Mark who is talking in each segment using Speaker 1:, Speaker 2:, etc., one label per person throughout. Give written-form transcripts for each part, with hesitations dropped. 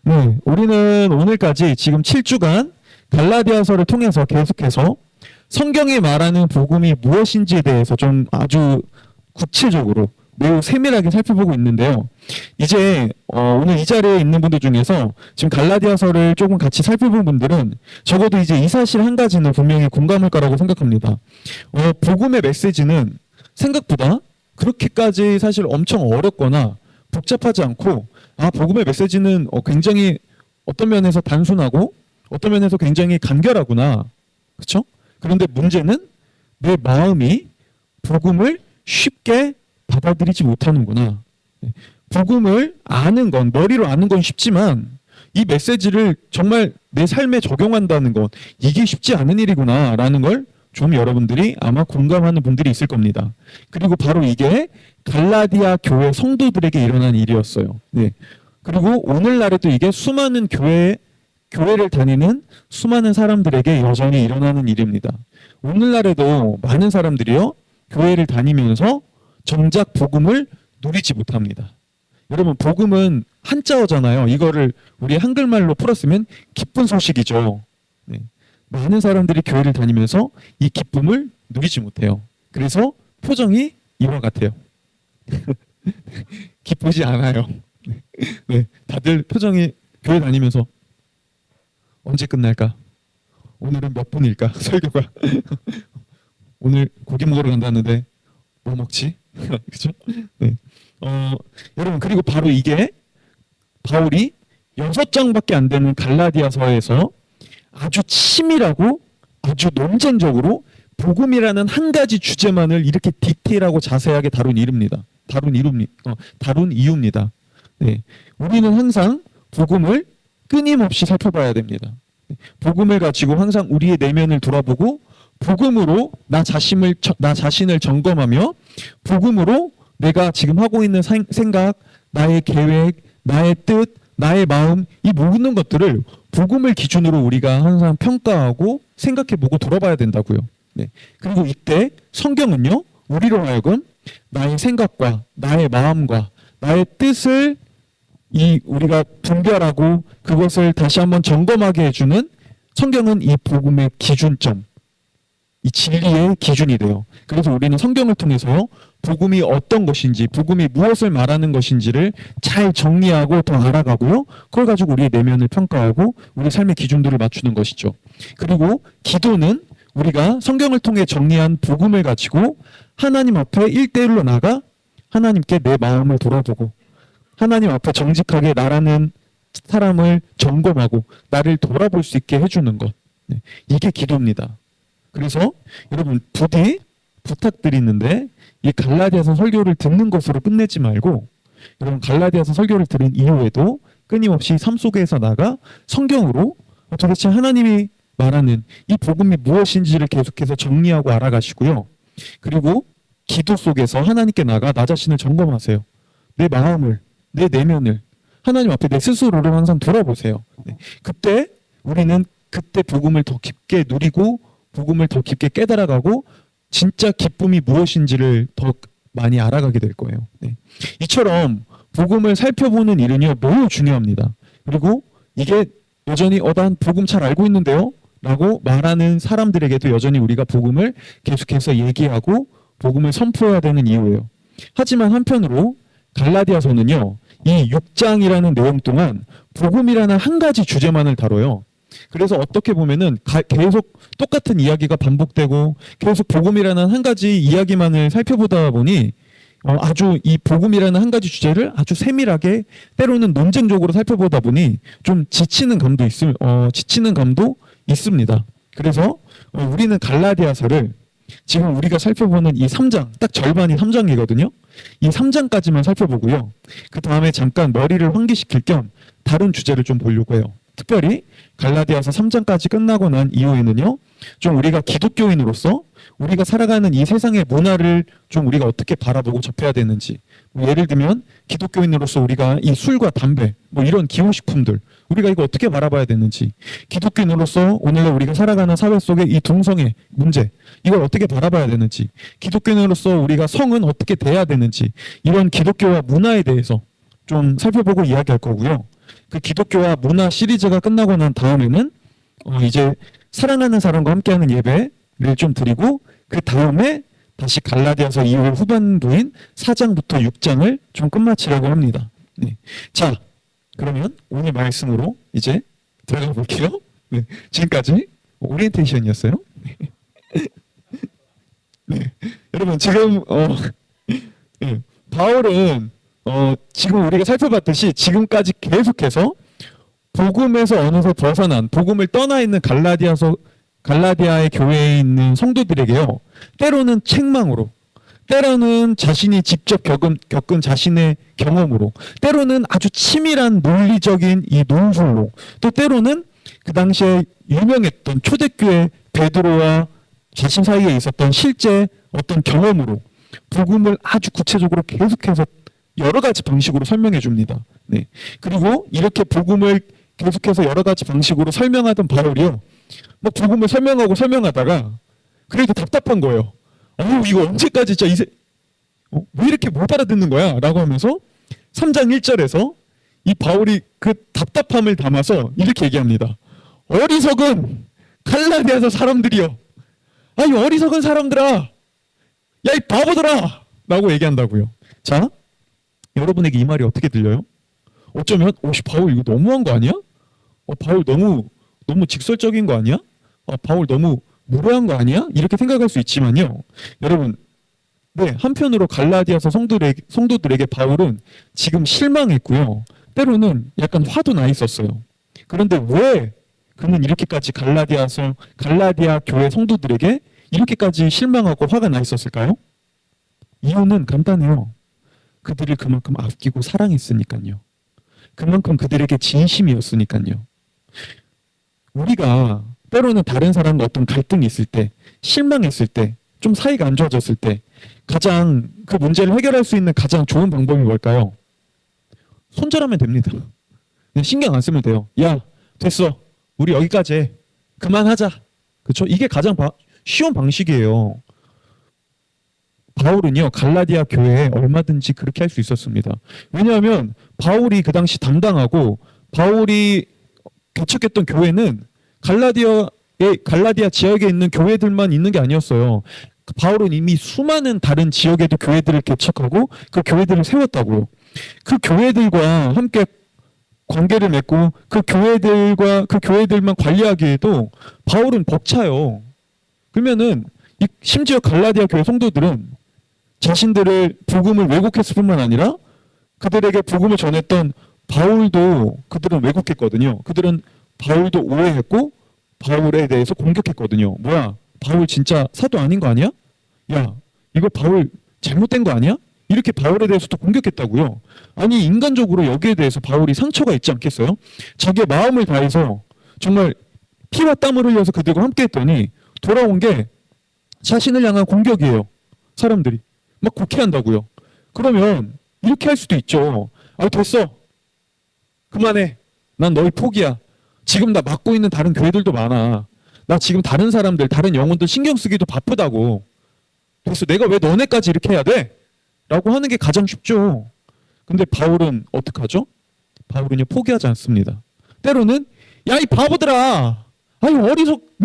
Speaker 1: 네, 우리는 오늘까지 지금 7주간 갈라디아서를 통해서 계속해서 성경이 말하는 복음이 무엇인지에 대해서 좀 아주 구체적으로 매우 세밀하게 살펴보고 있는데요. 이제 오늘 이 자리에 있는 분들 중에서 지금 갈라디아서를 조금 같이 살펴본 분들은 적어도 이제 이 사실 한 가지는 분명히 공감할 거라고 생각합니다. 복음의 메시지는 생각보다 그렇게까지 사실 엄청 어렵거나 복잡하지 않고, 복음의 메시지는 굉장히 어떤 면에서 단순하고 어떤 면에서 굉장히 간결하구나. 그렇죠? 그런데 문제는 내 마음이 복음을 쉽게 받아들이지 못하는구나. 복음을 아는 건, 머리로 아는 건 쉽지만 이 메시지를 정말 내 삶에 적용한다는 건 이게 쉽지 않은 일이구나라는 걸 좀 여러분들이 아마 공감하는 분들이 있을 겁니다. 그리고 바로 이게 갈라디아 교회 성도들에게 일어난 일이었어요. 네. 그리고 오늘날에도 이게 수많은 교회를 다니는 수많은 사람들에게 여전히 일어나는 일입니다. 오늘날에도 많은 사람들이요, 교회를 다니면서 정작 복음을 누리지 못합니다. 여러분, 복음은 한자어잖아요. 이거를 우리 한글말로 풀었으면 기쁜 소식이죠. 네. 많은 사람들이 교회를 다니면서 이 기쁨을 누리지 못해요. 그래서 표정이 이와 같아요. 기쁘지 않아요. 네. 다들 표정이 교회 다니면서 언제 끝날까? 오늘은 몇 분일까? 설교가. 오늘 고기 먹으러 간다는데 뭐 먹지? 그렇죠? 네. 여러분, 그리고 바로 이게 바울이 6장밖에 안 되는 갈라디아서에서 아주 치밀하고 아주 논쟁적으로 복음이라는 한 가지 주제만을 이렇게 디테일하고 자세하게 다룬 이유입니다. 네. 우리는 항상 복음을 끊임없이 살펴봐야 됩니다. 복음을 가지고 항상 우리의 내면을 돌아보고 복음으로 나 자신을 점검하며 복음으로 내가 지금 하고 있는 생각, 나의 계획, 나의 뜻, 나의 마음, 이 모든 것들을 복음을 기준으로 우리가 항상 평가하고 생각해보고 돌아봐야 된다고요. 네. 그리고 이때 성경은요, 우리로 하여금 나의 생각과 나의 마음과 나의 뜻을 우리가 분별하고 그것을 다시 한번 점검하게 해주는, 성경은 이 복음의 기준점, 이 진리의 기준이 돼요. 그래서 우리는 성경을 통해서요, 복음이 어떤 것인지, 복음이 무엇을 말하는 것인지를 잘 정리하고 더 알아가고요, 그걸 가지고 우리의 내면을 평가하고 우리 삶의 기준들을 맞추는 것이죠. 그리고 기도는 우리가 성경을 통해 정리한 복음을 가지고 하나님 앞에 1대1로 나가 하나님께 내 마음을 돌아보고 하나님 앞에 정직하게 나라는 사람을 점검하고 나를 돌아볼 수 있게 해주는 것. 네. 이게 기도입니다. 그래서 여러분, 부디 부탁드리는데 이 갈라디아서 설교를 듣는 것으로 끝내지 말고, 여러분, 갈라디아서 설교를 들은 이후에도 끊임없이 삶 속에서 나가 성경으로 도대체 하나님이 말하는 이 복음이 무엇인지를 계속해서 정리하고 알아가시고요. 그리고 기도 속에서 하나님께 나가 나 자신을 점검하세요. 내 마음을, 내 내면을 하나님 앞에 내 스스로를 항상 돌아보세요. 네. 그때 우리는 복음을 더 깊게 누리고 복음을 더 깊게 깨달아가고 진짜 기쁨이 무엇인지를 더 많이 알아가게 될 거예요. 네. 이처럼 복음을 살펴보는 일은요, 매우 중요합니다. 그리고 이게 여전히 난 복음 잘 알고 있는데요 라고 말하는 사람들에게도 여전히 우리가 복음을 계속해서 얘기하고 복음을 선포해야 되는 이유예요. 하지만 한편으로 갈라디아서는요, 이 6장이라는 내용 동안 복음이라는 한 가지 주제만을 다뤄요. 그래서 어떻게 보면은 계속 똑같은 이야기가 반복되고 계속 복음이라는 한 가지 이야기만을 살펴보다 보니 아주 이 복음이라는 한 가지 주제를 아주 세밀하게, 때로는 논쟁적으로 살펴보다 보니 좀 지치는 감도 있습니다. 그래서 우리는 갈라디아서를 지금 우리가 살펴보는 이 3장, 딱 절반이 3장이거든요. 이 3장까지만 살펴보고요. 그 다음에 잠깐 머리를 환기시킬 겸 다른 주제를 좀 보려고 해요. 특별히 갈라디아서 3장까지 끝나고 난 이후에는요, 좀 우리가 기독교인으로서 우리가 살아가는 이 세상의 문화를 좀 우리가 어떻게 바라보고 접해야 되는지, 예를 들면 기독교인으로서 우리가 이 술과 담배, 이런 기호식품들, 우리가 이거 어떻게 바라봐야 되는지, 기독교인으로서 오늘날 우리가 살아가는 사회 속의 이 동성애 문제, 이걸 어떻게 바라봐야 되는지, 기독교인으로서 우리가 성은 어떻게 돼야 되는지, 이런 기독교와 문화에 대해서 좀 살펴보고 이야기할 거고요. 그 기독교와 문화 시리즈가 끝나고 난 다음에는 이제 사랑하는 사람과 함께하는 예배를 좀 드리고 그 다음에 다시 갈라디아서 2월 후반부인 4장부터 6장을 좀 끝마치려고 합니다. 네. 자, 그러면 오늘 말씀으로 이제 들어가 볼게요. 네. 지금까지 오리엔테이션이었어요. 네. 여러분 지금 네. 바울은 지금 우리가 살펴봤듯이 지금까지 계속해서 복음에서 어느새 벗어난 복음을 떠나 있는 갈라디아의 교회에 있는 성도들에게요. 때로는 책망으로, 때로는 자신이 직접 겪은 자신의 경험으로, 때로는 아주 치밀한 논리적인 이 논술로, 또 때로는 그 당시에 유명했던 초대교회 베드로와 자신 사이에 있었던 실제 어떤 경험으로 복음을 아주 구체적으로 계속해서 여러 가지 방식으로 설명해 줍니다. 네. 그리고 이렇게 복음을 계속해서 여러 가지 방식으로 설명하던 바울이요. 막 복음을 설명하다가 그래도 답답한 거예요. 이거 언제까지 진짜 왜 이렇게 못 알아듣는 거야? 라고 하면서 3장 1절에서 이 바울이 그 답답함을 담아서 이렇게 얘기합니다. 어리석은 갈라디아서 사람들이여. 이 어리석은 사람들아. 야, 이 바보들아. 라고 얘기한다고요. 자, 여러분에게 이 말이 어떻게 들려요? 어쩌면 바울 이거 너무한 거 아니야? 바울 너무 직설적인 거 아니야? 바울 너무 무례한 거 아니야? 이렇게 생각할 수 있지만요. 여러분, 네, 한편으로 갈라디아서 성도들에게 바울은 지금 실망했고요. 때로는 약간 화도 나 있었어요. 그런데 왜 그는 이렇게까지 갈라디아 교회 성도들에게 이렇게까지 실망하고 화가 나 있었을까요? 이유는 간단해요. 그들을 그만큼 아끼고 사랑했으니까요. 그만큼 그들에게 진심이었으니까요. 우리가 때로는 다른 사람과 어떤 갈등이 있을 때, 실망했을 때, 좀 사이가 안 좋아졌을 때 가장 그 문제를 해결할 수 있는 가장 좋은 방법이 뭘까요? 손절하면 됩니다. 그냥 신경 안 쓰면 돼요. 야, 됐어. 우리 여기까지 해. 그만하자. 그렇죠? 이게 가장 쉬운 방식이에요. 바울은요, 갈라디아 교회에 얼마든지 그렇게 할 수 있었습니다. 왜냐하면 바울이 그 당시 담당하고 바울이 개척했던 교회는 갈라디아 지역에 있는 교회들만 있는 게 아니었어요. 바울은 이미 수많은 다른 지역에도 교회들을 개척하고 그 교회들을 세웠다고요. 그 교회들과 함께 관계를 맺고 그 교회들만 관리하기에도 바울은 벅차요. 그러면은 심지어 갈라디아 교회 성도들은 자신들을 복음을 왜곡했을 뿐만 아니라 그들에게 복음을 전했던 바울도 그들은 왜곡했거든요. 그들은 바울도 오해했고 바울에 대해서 공격했거든요. 뭐야? 바울 진짜 사도 아닌 거 아니야? 야, 이거 바울 잘못된 거 아니야? 이렇게 바울에 대해서도 공격했다고요. 아니, 인간적으로 여기에 대해서 바울이 상처가 있지 않겠어요? 자기의 마음을 다해서 정말 피와 땀을 흘려서 그들과 함께 했더니 돌아온 게 자신을 향한 공격이에요. 사람들이 막 곡해한다고요. 그러면 이렇게 할 수도 있죠. 됐어. 그만해. 난 너희 포기야. 지금 나 맡고 있는 다른 교회들도 많아. 나 지금 다른 사람들, 다른 영혼들 신경 쓰기도 바쁘다고. 그래서 내가 왜 너네까지 이렇게 해야 돼? 라고 하는 게 가장 쉽죠. 근데 바울은 어떡하죠? 바울은요, 포기하지 않습니다. 때로는 야, 이 바보들아. 왜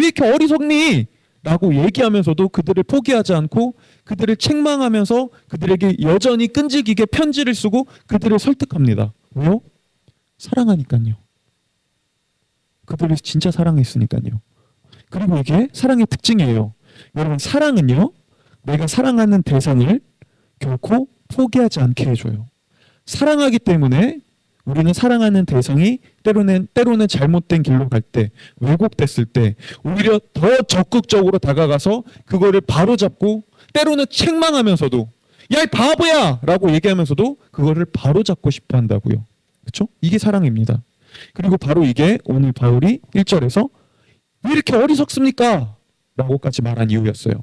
Speaker 1: 이렇게 어리석니? 라고 얘기하면서도 그들을 포기하지 않고 그들을 책망하면서 그들에게 여전히 끈질기게 편지를 쓰고 그들을 설득합니다. 왜요? 사랑하니까요. 그들을 진짜 사랑했으니까요. 그리고 이게 사랑의 특징이에요. 여러분, 사랑은요, 내가 사랑하는 대상을 결코 포기하지 않게 해줘요. 사랑하기 때문에 우리는 사랑하는 대상이 때로는 잘못된 길로 갈 때, 왜곡됐을 때 오히려 더 적극적으로 다가가서 그거를 바로잡고 때로는 책망하면서도 야, 이 바보야! 라고 얘기하면서도 그거를 바로잡고 싶어 한다고요. 그렇죠? 이게 사랑입니다. 그리고 바로 이게 오늘 바울이 1절에서 왜 이렇게 어리석습니까? 라고까지 말한 이유였어요.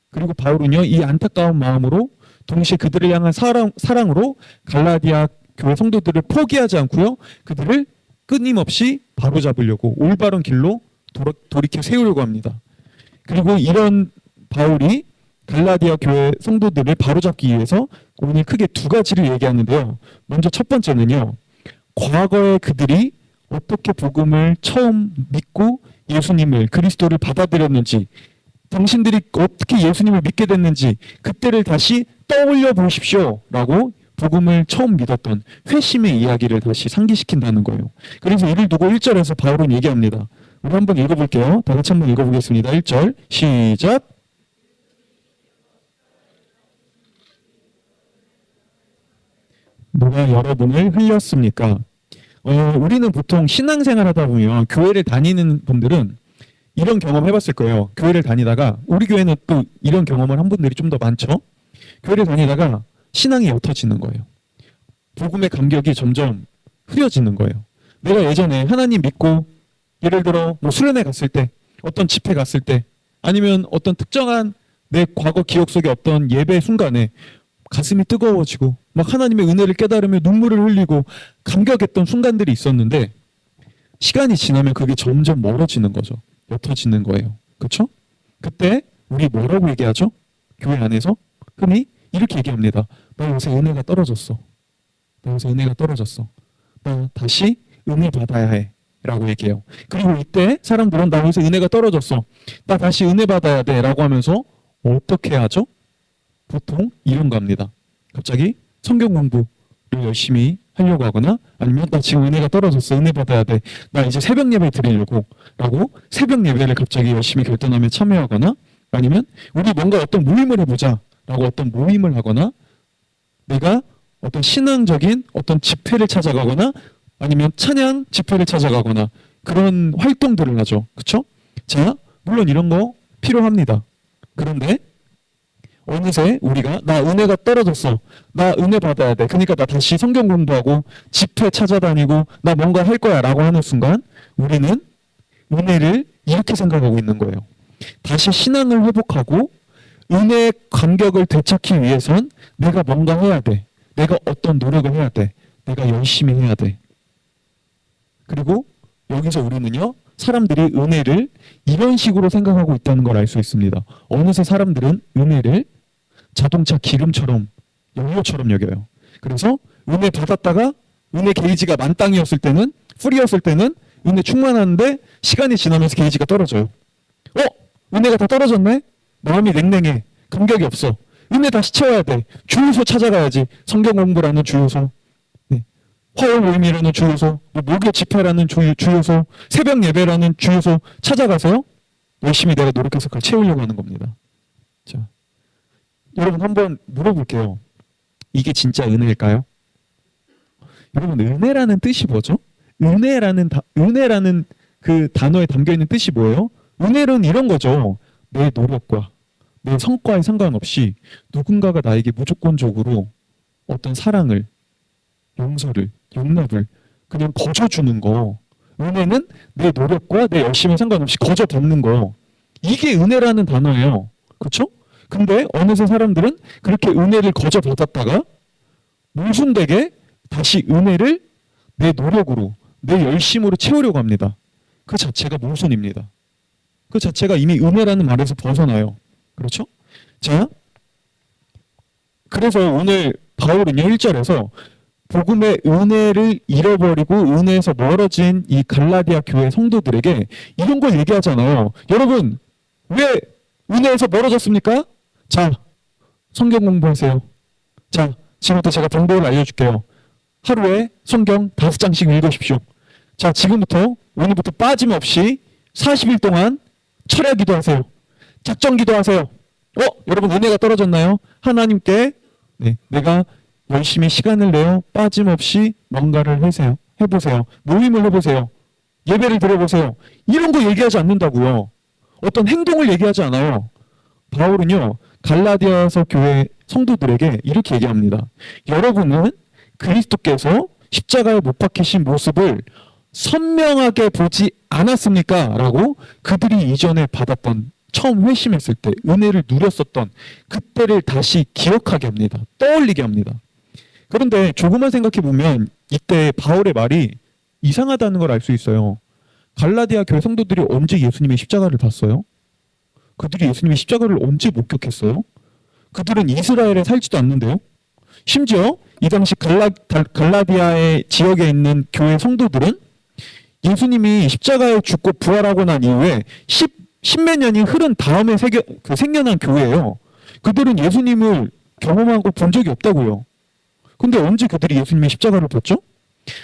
Speaker 1: 그리고 바울은요, 이 안타까운 마음으로 동시에 그들을 향한 사랑으로 갈라디아 교회 성도들을 포기하지 않고요, 그들을 끊임없이 바로잡으려고 올바른 길로 돌이켜 세우려고 합니다. 그리고 이런 바울이 갈라디아 교회 성도들을 바로잡기 위해서 오늘 크게 두 가지를 얘기하는데요. 먼저 첫 번째는요, 과거에 그들이 어떻게 복음을 처음 믿고 예수님을 그리스도를 받아들였는지, 당신들이 어떻게 예수님을 믿게 됐는지 그때를 다시 떠올려 보십시오라고 복음을 처음 믿었던 회심의 이야기를 다시 상기시킨다는 거예요. 그래서 이를 두고 1절에서 바울은 얘기합니다. 우리 한번 읽어볼게요. 다 같이 한번 읽어보겠습니다. 1절 시작. 누가 여러분을 흘렸습니까? 우리는 보통 신앙생활 하다 보면 교회를 다니는 분들은 이런 경험 해봤을 거예요. 교회를 다니다가 우리 교회는 또 이런 경험을 한 분들이 좀 더 많죠. 교회를 다니다가 신앙이 옅어지는 거예요. 복음의 감격이 점점 흐려지는 거예요. 내가 예전에 하나님 믿고 예를 들어 뭐 수련회 갔을 때, 어떤 집회 갔을 때, 아니면 어떤 특정한 내 과거 기억 속의 어떤 예배 순간에 가슴이 뜨거워지고 막 하나님의 은혜를 깨달으며 눈물을 흘리고 감격했던 순간들이 있었는데, 시간이 지나면 그게 점점 멀어지는 거죠. 옅어지는 거예요. 그렇죠? 그때 우리 뭐라고 얘기하죠? 교회 안에서 흔히 이렇게 얘기합니다. 나 요새 은혜가 떨어졌어. 나 요새 은혜가 떨어졌어. 나 다시 은혜 받아야 해. 라고 얘기해요. 그리고 이때 사람들은 나 요새 은혜가 떨어졌어. 나 다시 은혜 받아야 돼. 라고 하면서 어떻게 하죠? 보통 이런 겁니다. 갑자기 성경 공부를 열심히 하려고 하거나, 아니면 나 지금 은혜가 떨어졌어. 은혜 받아야 돼. 나 이제 새벽 예배 드리려고 라고 새벽 예배를 갑자기 열심히 결단하며 참여하거나, 아니면 우리 뭔가 어떤 모임을 해보자 라고 어떤 모임을 하거나, 내가 어떤 신앙적인 어떤 집회를 찾아가거나, 아니면 찬양 집회를 찾아가거나 그런 활동들을 하죠. 그렇죠? 자, 물론 이런 거 필요합니다. 그런데 어느새 우리가 나 은혜가 떨어졌어. 나 은혜 받아야 돼. 그러니까 나 다시 성경 공부하고 집회 찾아다니고 나 뭔가 할 거야 라고 하는 순간 우리는 은혜를 이렇게 생각하고 있는 거예요. 다시 신앙을 회복하고 은혜의 감격을 되찾기 위해선 내가 뭔가 해야 돼. 내가 어떤 노력을 해야 돼. 내가 열심히 해야 돼. 그리고 여기서 우리는요, 사람들이 은혜를 이런 식으로 생각하고 있다는 걸 알 수 있습니다. 어느새 사람들은 은혜를 자동차 기름처럼, 연료처럼 여겨요. 그래서 은혜 받았다가 은혜 게이지가 만땅이었을 때는, 풀이었을 때는 은혜 충만한데 시간이 지나면서 게이지가 떨어져요. 은혜가 다 떨어졌네? 마음이 냉랭해. 감격이 없어. 은혜 다시 채워야 돼. 주유소 찾아가야지. 성경 공부라는 주유소, 화요 모임이라는 주유소, 목요 집회라는 주유소, 새벽 예배라는 주유소 찾아가세요. 열심히 내가 노력해서 그걸 채우려고 하는 겁니다. 자, 여러분 한번 물어볼게요. 이게 진짜 은혜일까요? 여러분, 은혜라는 뜻이 뭐죠? 은혜라는 그 단어에 담겨 있는 뜻이 뭐예요? 은혜는 이런 거죠. 내 노력과 내 성과에 상관없이 누군가가 나에게 무조건적으로 어떤 사랑을, 용서를, 용납을 그냥 거저주는 거. 은혜는 내 노력과 내 열심에 상관없이 거저받는 거. 이게 은혜라는 단어예요. 그렇죠? 근데 어느새 사람들은 그렇게 은혜를 거저받았다가 모순되게 다시 은혜를 내 노력으로, 내 열심으로 채우려고 합니다. 그 자체가 모순입니다. 그 자체가 이미 은혜라는 말에서 벗어나요. 그렇죠? 자, 그래서 오늘 바울은요 1절에서 복음의 은혜를 잃어버리고 은혜에서 멀어진 이 갈라디아 교회 성도들에게 이런 걸 얘기하잖아요. 여러분, 왜 은혜에서 멀어졌습니까? 자, 성경 공부하세요. 자, 지금부터 제가 방법을 알려줄게요. 하루에 성경 5장씩 읽으십시오. 자, 지금부터 오늘부터 빠짐없이 40일 동안 철야 기도하세요. 작정 기도하세요. 여러분 은혜가 떨어졌나요? 하나님께 내가 열심히 시간을 내어 빠짐없이 뭔가를 해보세요. 모임을 해보세요. 예배를 드려보세요. 이런 거 얘기하지 않는다고요. 어떤 행동을 얘기하지 않아요. 바울은요, 갈라디아서 교회 성도들에게 이렇게 얘기합니다. 여러분은 그리스도께서 십자가에 못 박히신 모습을 선명하게 보지 않았습니까? 라고 그들이 이전에 받았던, 처음 회심했을 때 은혜를 누렸었던 그때를 다시 기억하게 합니다. 떠올리게 합니다. 그런데 조금만 생각해 보면 이때 바울의 말이 이상하다는 걸 알 수 있어요. 갈라디아 교회 성도들이 언제 예수님의 십자가를 봤어요? 그들이 예수님의 십자가를 언제 목격했어요? 그들은 이스라엘에 살지도 않는데요. 심지어 이 당시 갈라디아의 지역에 있는 교회 성도들은 예수님이 십자가에 죽고 부활하고 난 이후에 십몇 년이 흐른 다음에 생겨난 교회예요. 그들은 예수님을 경험하고 본 적이 없다고요. 근데 언제 그들이 예수님의 십자가를 봤죠?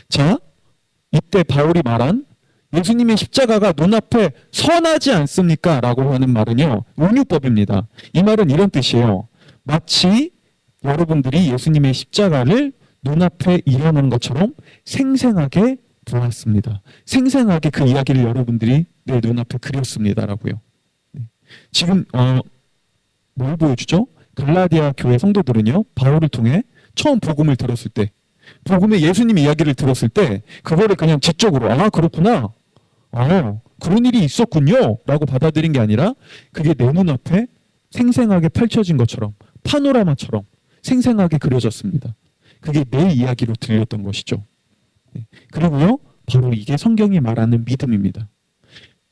Speaker 1: 자, 이때 바울이 말한 예수님의 십자가가 눈앞에 선하지 않습니까? 라고 하는 말은요, 은유법입니다. 이 말은 이런 뜻이에요. 마치 여러분들이 예수님의 십자가를 눈앞에 일어나는 것처럼 생생하게 보았습니다. 생생하게 그 이야기를 여러분들이 내 눈앞에 그렸습니다라고요. 지금 뭘 보여주죠? 갈라디아 교회 성도들은요, 바울을 통해 처음 복음을 들었을 때, 복음의 예수님 이야기를 들었을 때 그거를 그냥 지적으로 아 그렇구나, 그런 일이 있었군요 라고 받아들인 게 아니라 그게 내 눈앞에 생생하게 펼쳐진 것처럼 파노라마처럼 생생하게 그려졌습니다. 그게 내 이야기로 들렸던 것이죠. 그리고요, 바로 이게 성경이 말하는 믿음입니다.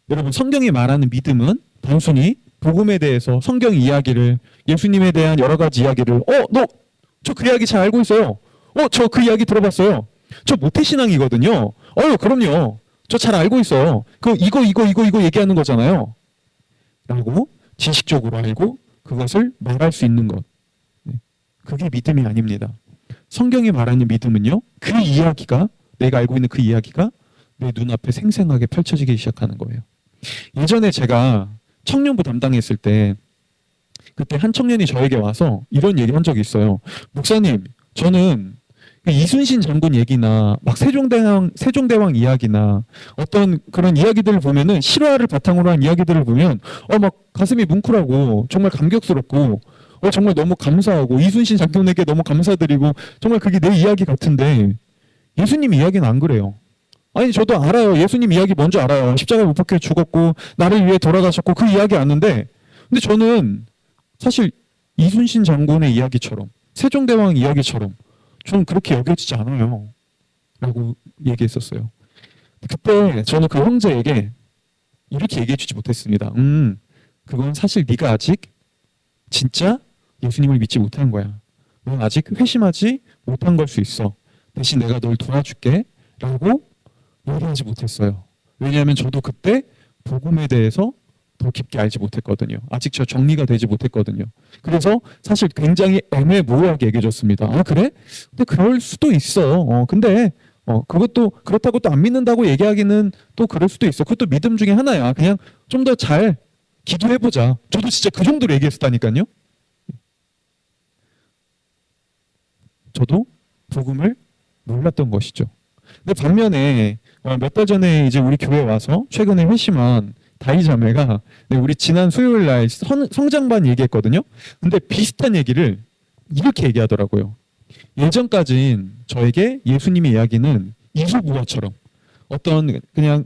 Speaker 1: 여러분, 성경이 말하는 믿음은 단순히 복음에 대해서 성경 이야기를, 예수님에 대한 여러 가지 이야기를 너 저 그 이야기 잘 알고 있어요. 저 그 이야기 들어봤어요. 저 모태신앙이거든요. 그럼요. 저 잘 알고 있어요. 이거 얘기하는 거잖아요. 라고 지식적으로 알고 그것을 말할 수 있는 것. 그게 믿음이 아닙니다. 성경이 말하는 믿음은요, 그 이야기가, 내가 알고 있는 그 이야기가 내 눈앞에 생생하게 펼쳐지기 시작하는 거예요. 예전에 제가 청년부 담당했을 때 그때 한 청년이 저에게 와서 이런 얘기 한 적이 있어요. 목사님, 저는 이순신 장군 얘기나 막 세종대왕 이야기나 어떤 그런 이야기들을 보면은 실화를 바탕으로 한 이야기들을 보면 막 가슴이 뭉클하고 정말 감격스럽고 정말 너무 감사하고 이순신 장군에게 너무 감사드리고 정말 그게 내 이야기 같은데 예수님 이야기는 안 그래요. 아니 저도 알아요. 예수님 이야기 먼저 알아요. 십자가에 못 박혀 죽었고 나를 위해 돌아가셨고 그 이야기 아는데, 근데 저는 사실 이순신 장군의 이야기처럼 세종대왕 이야기처럼 저는 그렇게 여겨지지 않아요 라고 얘기했었어요. 그때 저는 그 형제에게 이렇게 얘기해 주지 못했습니다. 그건 사실 네가 아직 진짜 예수님을 믿지 못한 거야. 넌 아직 회심하지 못한 걸 수 있어. 대신 내가 널 도와줄게 라고 얘기하지 못했어요. 왜냐하면 저도 그때 복음에 대해서 더 깊게 알지 못했거든요. 아직 저 정리가 되지 못했거든요. 그래서 사실 굉장히 애매모호하게 얘기해줬습니다. 그래? 근데 그럴 수도 있어. 근데 그것도 그렇다고 또 안 믿는다고 얘기하기는 또 그럴 수도 있어. 그것도 믿음 중에 하나야. 그냥 좀 더 잘 기도해보자. 저도 진짜 그 정도로 얘기했었다니까요. 저도 복음을 몰랐던 것이죠. 근데 반면에 몇 달 전에 이제 우리 교회 와서 최근에 회심한 다희 자매가 우리 지난 수요일 날 성장반 얘기했거든요. 근데 비슷한 얘기를 이렇게 얘기하더라고요. 예전까진 저에게 예수님의 이야기는 이소부화처럼 어떤 그냥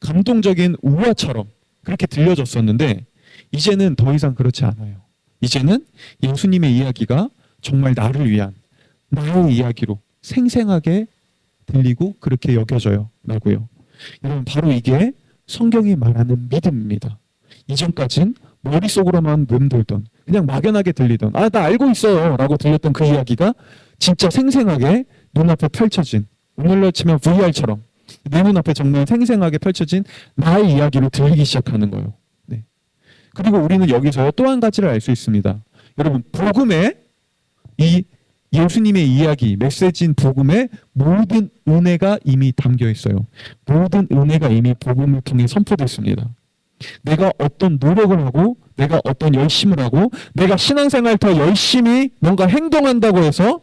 Speaker 1: 감동적인 우화처럼 그렇게 들려졌었는데 이제는 더 이상 그렇지 않아요. 이제는 예수님의 이야기가 정말 나를 위한 나의 이야기로 생생하게 들리고 그렇게 여겨져요 라고요. 여러분, 바로 이게 성경이 말하는 믿음입니다. 이전까진 머릿속으로만 맴돌던, 그냥 막연하게 들리던 나 알고 있어요 라고 들렸던 그 이야기가 진짜 생생하게 눈앞에 펼쳐진, 오늘로 치면 VR처럼 내 눈앞에 정말 생생하게 펼쳐진 나의 이야기로 들리기 시작하는 거예요. 네. 그리고 우리는 여기서 또 한 가지를 알 수 있습니다. 여러분, 복음에 이 예수님의 이야기, 메시지인 복음에 모든 은혜가 이미 담겨 있어요. 모든 은혜가 이미 복음을 통해 선포됐습니다. 내가 어떤 노력을 하고 내가 어떤 열심을 하고 내가 신앙생활 더 열심히 뭔가 행동한다고 해서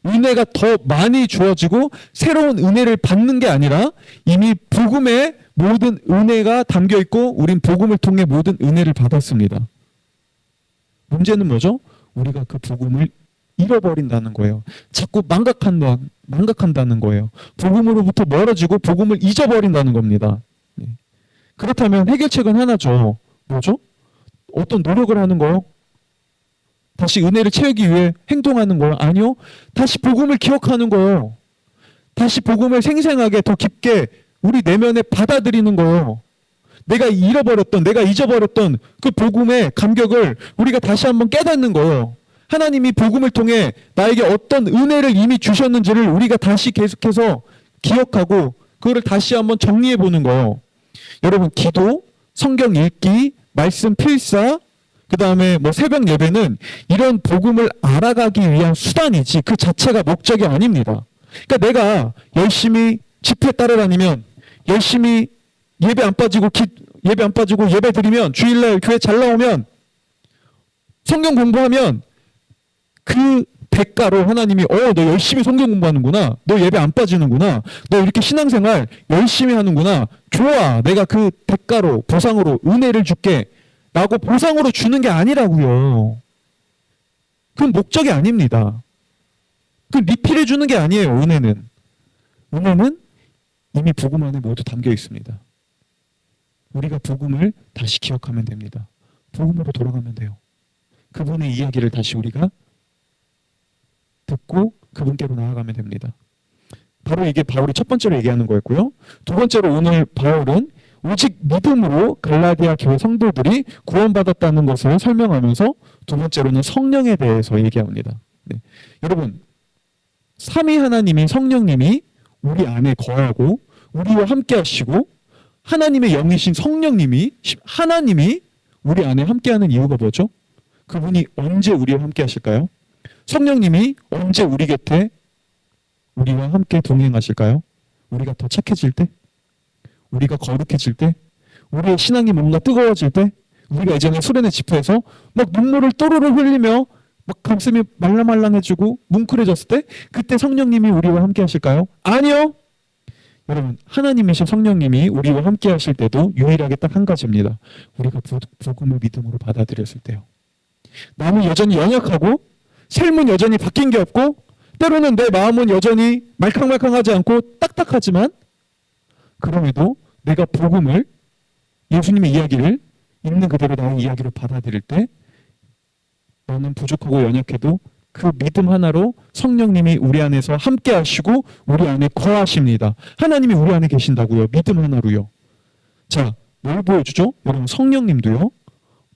Speaker 1: 은혜가 더 많이 주어지고 새로운 은혜를 받는 게 아니라 이미 복음에 모든 은혜가 담겨 있고 우린 복음을 통해 모든 은혜를 받았습니다. 문제는 뭐죠? 우리가 그 복음을 잃어버린다는 거예요. 자꾸 망각한다는 거예요. 복음으로부터 멀어지고 복음을 잊어버린다는 겁니다. 네. 그렇다면 해결책은 하나죠. 뭐죠? 어떤 노력을 하는 거요? 다시 은혜를 채우기 위해 행동하는 거요? 아니요. 다시 복음을 기억하는 거요. 다시 복음을 생생하게 더 깊게 우리 내면에 받아들이는 거요. 내가 잃어버렸던, 내가 잊어버렸던 그 복음의 감격을 우리가 다시 한번 깨닫는 거예요. 하나님이 복음을 통해 나에게 어떤 은혜를 이미 주셨는지를 우리가 다시 계속해서 기억하고 그거를 다시 한번 정리해 보는 거예요. 여러분, 기도, 성경 읽기, 말씀 필사, 그 다음에 뭐 새벽 예배는 이런 복음을 알아가기 위한 수단이지 그 자체가 목적이 아닙니다. 그러니까 내가 열심히 집회 따라다니면, 열심히 예배 안 빠지고 예배 드리면, 주일날 교회 잘 나오면, 성경 공부하면 그 대가로 하나님이 너 열심히 성경 공부하는구나, 너 예배 안 빠지는구나, 너 이렇게 신앙생활 열심히 하는구나, 좋아, 내가 그 대가로 보상으로 은혜를 줄게 라고 보상으로 주는 게 아니라고요. 그건 목적이 아닙니다. 그 리필해 주는 게 아니에요. 은혜는 이미 복음 안에 모두 담겨 있습니다. 우리가 복음을 다시 기억하면 됩니다. 복음으로 돌아가면 돼요. 그분의 이야기를 다시 우리가 듣고 그분께로 나아가면 됩니다. 바로 이게 바울이 첫 번째로 얘기하는 거였고요. 두 번째로 오늘 바울은 오직 믿음으로 갈라디아 교회 성도들이 구원받았다는 것을 설명하면서 두 번째로는 성령에 대해서 얘기합니다. 네. 여러분, 삼위 하나님이, 성령님이 우리 안에 거하고 우리와 함께 하시고 하나님의 영이신 성령님이, 하나님이 우리 안에 함께하는 이유가 뭐죠? 그분이 언제 우리와 함께 하실까요? 성령님이 언제 우리 곁에 우리와 함께 동행하실까요? 우리가 더 착해질 때? 우리가 거룩해질 때? 우리의 신앙이 뭔가 뜨거워질 때? 우리가 예전에 수련회 집회에서 막 눈물을 또르르 흘리며 막 가슴이 말랑말랑해지고 뭉클해졌을 때? 그때 성령님이 우리와 함께 하실까요? 아니요! 여러분, 하나님이신 성령님이 우리와 함께 하실 때도 유일하게 딱 한 가지입니다. 우리가 복음을 믿음으로 받아들였을 때요. 나는 여전히 연약하고 삶은 여전히 바뀐 게 없고 때로는 내 마음은 여전히 말캉말캉하지 않고 딱딱하지만 그럼에도 내가 복음을, 예수님의 이야기를 있는 그대로 나의 이야기를 받아들일 때 나는 부족하고 연약해도 그 믿음 하나로 성령님이 우리 안에서 함께 하시고 우리 안에 거하십니다. 하나님이 우리 안에 계신다고요. 믿음 하나로요. 자, 뭘 보여주죠? 여러분, 성령님도요.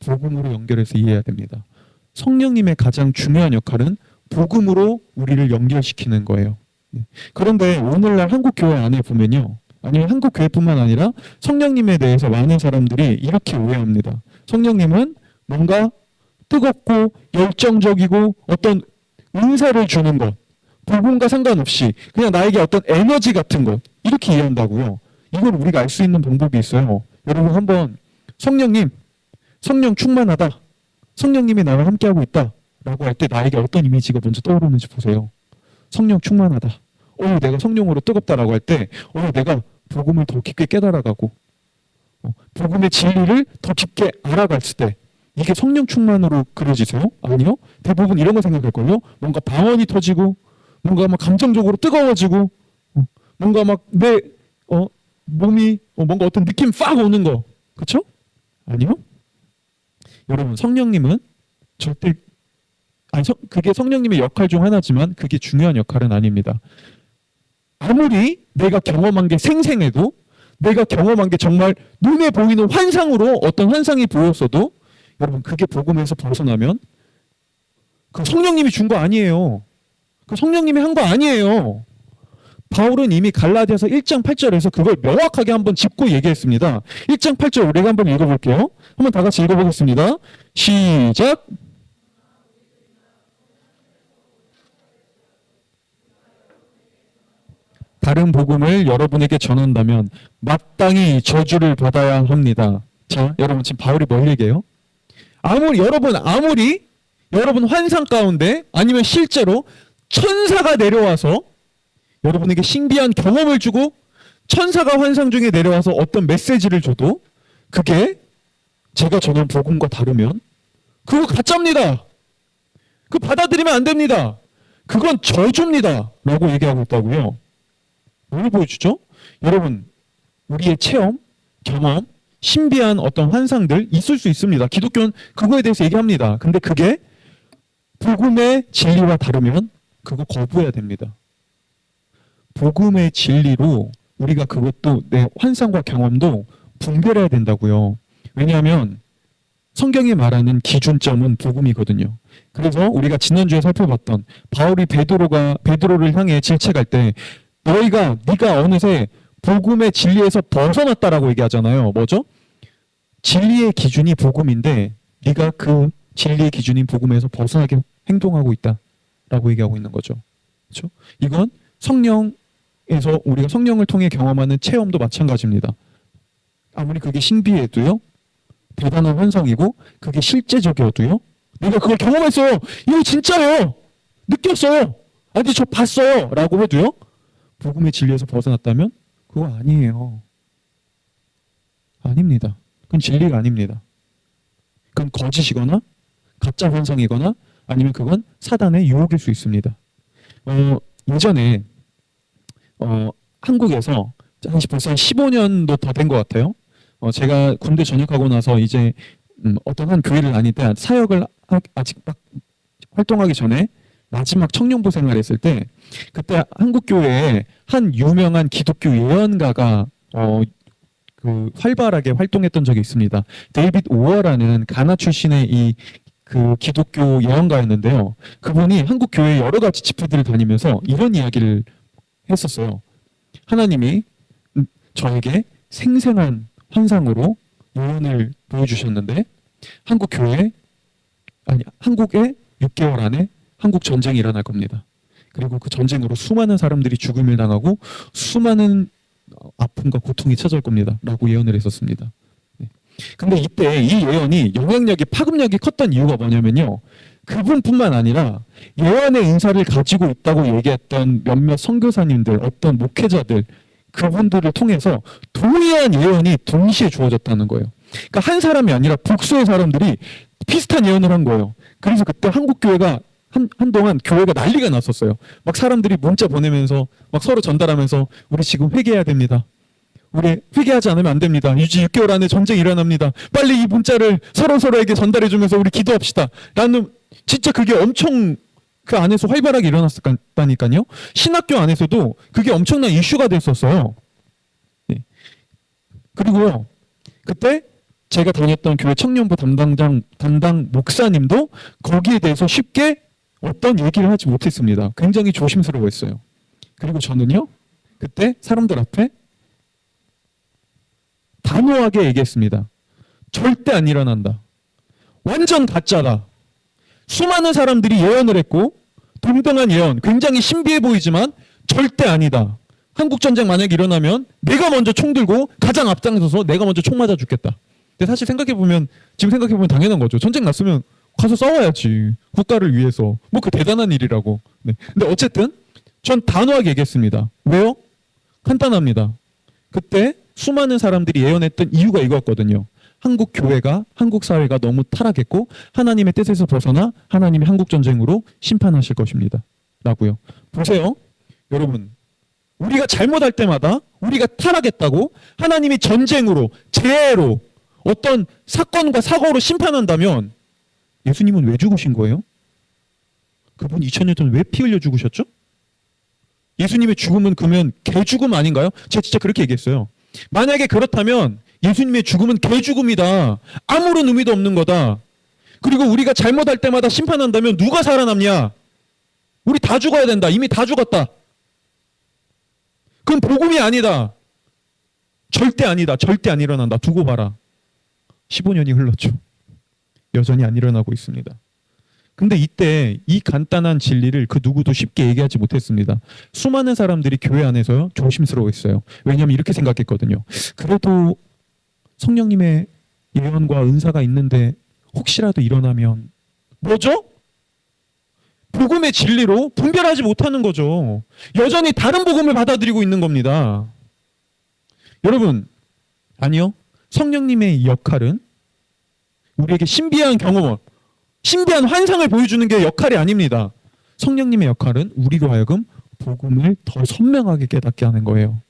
Speaker 1: 복음으로 연결해서 이해해야 됩니다. 성령님의 가장 중요한 역할은 복음으로 우리를 연결시키는 거예요. 그런데 오늘날 한국 교회 안에 보면요. 아니면 한국 교회뿐만 아니라 성령님에 대해서 많은 사람들이 이렇게 오해합니다. 성령님은 뭔가 뜨겁고 열정적이고 어떤 은사를 주는 것, 복음과 상관없이 그냥 나에게 어떤 에너지 같은 것, 이렇게 이해한다고요. 이걸 우리가 알 수 있는 방법이 있어요. 여러분, 한번 성령 충만하다, 성령님이 나와 함께하고 있다 라고 할 때 나에게 어떤 이미지가 먼저 떠오르는지 보세요. 성령 충만하다. 내가 성령으로 뜨겁다라고 할 때 내가 복음을 더 깊게 깨달아가고 복음의 진리를 더 깊게 알아갔을 때 이게 성령 충만으로 그려지세요? 아니요. 대부분 이런 거 생각할걸요. 뭔가 방언이 터지고 뭔가 막 감정적으로 뜨거워지고 뭔가 막 내 몸이 뭔가 어떤 느낌 팍 오는 거. 그렇죠? 아니요. 여러분, 성령님은 절대 그게 성령님의 역할 중 하나지만 그게 중요한 역할은 아닙니다. 아무리 내가 경험한 게 생생해도, 내가 경험한 게 정말 눈에 보이는 환상으로 어떤 환상이 보였어도 여러분, 그게 복음에서 벗어나면 그 성령님이 준 거 아니에요. 그 성령님이 한 거 아니에요. 바울은 이미 갈라디아서 1장 8절에서 그걸 명확하게 한번 짚고 얘기했습니다. 1장 8절 우리가 한번 읽어볼게요. 한번 다 같이 읽어보겠습니다. 시작. 다른 복음을 여러분에게 전한다면 마땅히 저주를 받아야 합니다. 자, 여러분, 지금 바울이 뭘 얘기해요? 아무리 여러분 환상 가운데 아니면 실제로 천사가 내려와서 여러분에게 신비한 경험을 주고 천사가 환상 중에 내려와서 어떤 메시지를 줘도 그게 제가 전한 복음과 다르면 그거 가짜입니다. 그거 받아들이면 안 됩니다. 그건 저주입니다. 라고 얘기하고 있다고요. 뭘 보여주죠? 여러분, 우리의 체험, 경험, 신비한 어떤 환상들 있을 수 있습니다. 기독교는 그거에 대해서 얘기합니다. 근데 그게 복음의 진리와 다르면 그거 거부해야 됩니다. 복음의 진리로 우리가 그것도 내 환상과 경험도 분별해야 된다고요. 왜냐하면 성경이 말하는 기준점은 복음이거든요. 그래서 우리가 지난주에 살펴봤던 바울이 베드로를 향해 질책할 때 네가 어느새 복음의 진리에서 벗어났다라고 얘기하잖아요. 뭐죠? 진리의 기준이 복음인데 네가 그 진리의 기준인 복음에서 벗어나게 행동하고 있다라고 얘기하고 있는 거죠. 그렇죠? 이건 성령에서 우리가 성령을 통해 경험하는 체험도 마찬가지입니다. 아무리 그게 신비해도요, 대단한 환상이고 그게 실제적이어도요, 내가 그걸 경험했어요, 이거 진짜예요, 느꼈어요, 아니 저 봤어요 라고 해도요, 복음의 진리에서 벗어났다면 그거 아니에요. 아닙니다. 그건 진리가 아닙니다. 그건 거짓이거나 가짜 환상이거나 아니면 그건 사단의 유혹일 수 있습니다. 예전에 한국에서 벌써 한 15년도 더 된 것 같아요. 제가 군대 전역하고 나서 이제 어떤 한 교회를 다닐 때 사역을 아직 막 활동하기 전에 마지막 청년부 생활했을 때, 그때 한국 교회에 한 유명한 기독교 예언가가 그 활발하게 활동했던 적이 있습니다. 데이빗 오어라는 가나 출신의 그 기독교 예언가였는데요. 그분이 한국 교회 여러 가지 집회들을 다니면서 이런 이야기를 했었어요. 하나님이 저에게 생생한 환상으로 예언을 보여주셨는데 한국에 6개월 안에 한국 전쟁이 일어날 겁니다. 그리고 그 전쟁으로 수많은 사람들이 죽음을 당하고 수많은 아픔과 고통이 찾아올 겁니다. 라고 예언을 했었습니다. 근데 이때 이 예언이 영향력이, 파급력이 컸던 이유가 뭐냐면요, 그분뿐만 아니라 예언의 은사를 가지고 있다고 얘기했던 몇몇 선교사님들, 어떤 목회자들, 그분들을 통해서 동일한 예언이 동시에 주어졌다는 거예요. 그러니까 한 사람이 아니라 복수의 사람들이 비슷한 예언을 한 거예요. 그래서 그때 한국 교회가 한동안 교회가 난리가 났었어요. 막 사람들이 문자 보내면서 막 서로 전달하면서 우리 지금 회개해야 됩니다. 우리 회개하지 않으면 안 됩니다. 이제 6개월 안에 전쟁이 일어납니다. 빨리 이 문자를 서로에게 전달해주면서 우리 기도합시다. 라는, 진짜 그게 엄청 그 안에서 활발하게 일어났다니까요. 신학교 안에서도 그게 엄청난 이슈가 됐었어요. 네. 그리고요, 그때 제가 다녔던 교회 청년부 담당 목사님도 거기에 대해서 쉽게 어떤 얘기를 하지 못했습니다. 굉장히 조심스러워했어요. 그리고 저는요, 그때 사람들 앞에 단호하게 얘기했습니다. 절대 안 일어난다. 완전 가짜다. 수많은 사람들이 예언을 했고 동등한 예언, 굉장히 신비해 보이지만 절대 아니다. 한국 전쟁 만약에 일어나면 내가 먼저 총 들고 가장 앞장서서 내가 먼저 총 맞아 죽겠다. 근데 사실 지금 생각해보면 당연한 거죠. 전쟁 났으면 가서 싸워야지. 국가를 위해서. 뭐 그 대단한 일이라고. 네. 근데 어쨌든 전 단호하게 얘기했습니다. 왜요? 간단합니다. 그때 수많은 사람들이 예언했던 이유가 이거였거든요. 한국 교회가, 한국 사회가 너무 타락했고 하나님의 뜻에서 벗어나 하나님이 한국 전쟁으로 심판하실 것입니다. 라고요. 보세요. 여러분, 우리가 잘못할 때마다 우리가 타락했다고 하나님이 전쟁으로, 재해로, 어떤 사건과 사고로 심판한다면 예수님은 왜 죽으신 거예요? 그분 2000년 전에 왜 피 흘려 죽으셨죠? 예수님의 죽음은 그러면 개 죽음 아닌가요? 제가 진짜 그렇게 얘기했어요. 만약에 그렇다면 예수님의 죽음은 개 죽음이다. 아무런 의미도 없는 거다. 그리고 우리가 잘못할 때마다 심판한다면 누가 살아남냐? 우리 다 죽어야 된다. 이미 다 죽었다. 그건 복음이 아니다. 절대 아니다. 절대 안 일어난다. 두고 봐라. 15년이 흘렀죠. 여전히 안 일어나고 있습니다. 근데 이때 이 간단한 진리를 그 누구도 쉽게 얘기하지 못했습니다. 수많은 사람들이 교회 안에서요, 조심스러워했어요. 왜냐하면 이렇게 생각했거든요. 그래도 성령님의 예언과 은사가 있는데 혹시라도 일어나면 뭐죠? 복음의 진리로 분별하지 못하는 거죠. 여전히 다른 복음을 받아들이고 있는 겁니다. 여러분, 아니요. 성령님의 역할은 우리에게 신비한 경험을, 신비한 환상을 보여주는 게 역할이 아닙니다. 성령님의 역할은 우리로 하여금 복음을 더 선명하게 깨닫게 하는 거예요.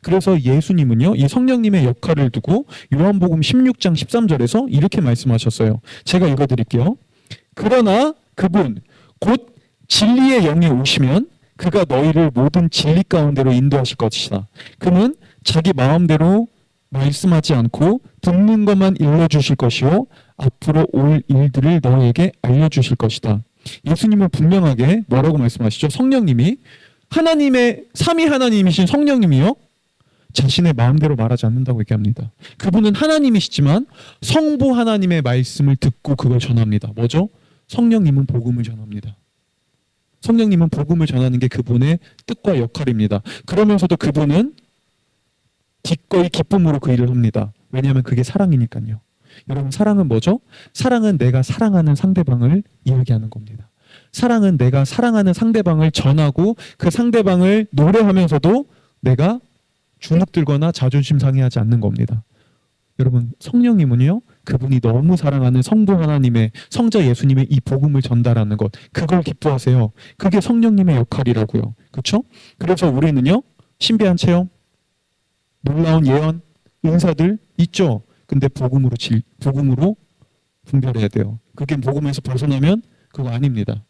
Speaker 1: 그래서 예수님은요, 이 성령님의 역할을 두고 요한복음 16장 13절에서 이렇게 말씀하셨어요. 제가 읽어드릴게요. 그러나 그분 곧 진리의 영이 오시면 그가 너희를 모든 진리 가운데로 인도하실 것이다. 그는 자기 마음대로 말씀하지 않고 듣는 것만 일러주실 것이요 앞으로 올 일들을 너에게 알려주실 것이다. 예수님은 분명하게 뭐라고 말씀하시죠? 성령님이 하나님의 삼위 하나님이신 성령님이요 자신의 마음대로 말하지 않는다고 얘기합니다. 그분은 하나님이시지만 성부 하나님의 말씀을 듣고 그걸 전합니다. 뭐죠? 성령님은 복음을 전합니다. 성령님은 복음을 전하는 게 그분의 뜻과 역할입니다. 그러면서도 그분은 기꺼이 기쁨으로 그 일을 합니다. 왜냐하면 그게 사랑이니까요. 여러분 사랑은 뭐죠? 사랑은 내가 사랑하는 상대방을 이야기하는 겁니다. 사랑은 내가 사랑하는 상대방을 전하고 그 상대방을 노래하면서도 내가 주눅들거나 자존심 상해하지 않는 겁니다. 여러분 성령님은요 그분이 너무 사랑하는 성부 하나님의 성자 예수님의 이 복음을 전달하는 것 그걸 기뻐하세요. 그게 성령님의 역할이라고요. 그렇죠? 그래서 우리는요 신비한 체험 놀라운 예언, 은사들 있죠. 근데 복음으로 분별해야 돼요. 그게 복음에서 벗어나면 그거 아닙니다.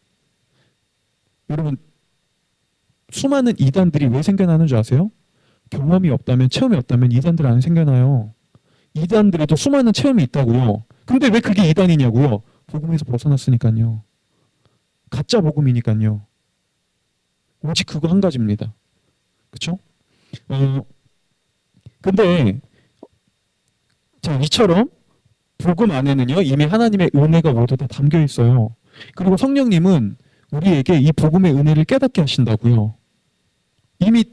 Speaker 1: 여러분 수많은 이단들이 왜 생겨나는 줄 아세요? 경험이 없다면 체험이 없다면 이단들 안 생겨나요. 이단들에도 수많은 체험이 있다고요. 근데 왜 그게 이단이냐고요? 복음에서 벗어났으니까요. 가짜 복음이니까요. 오직 그거 한 가지입니다. 그렇죠? 근데 자 이처럼 복음 안에는요 이미 하나님의 은혜가 모두 다 담겨 있어요. 그리고 성령님은 우리에게 이 복음의 은혜를 깨닫게 하신다고요. 이미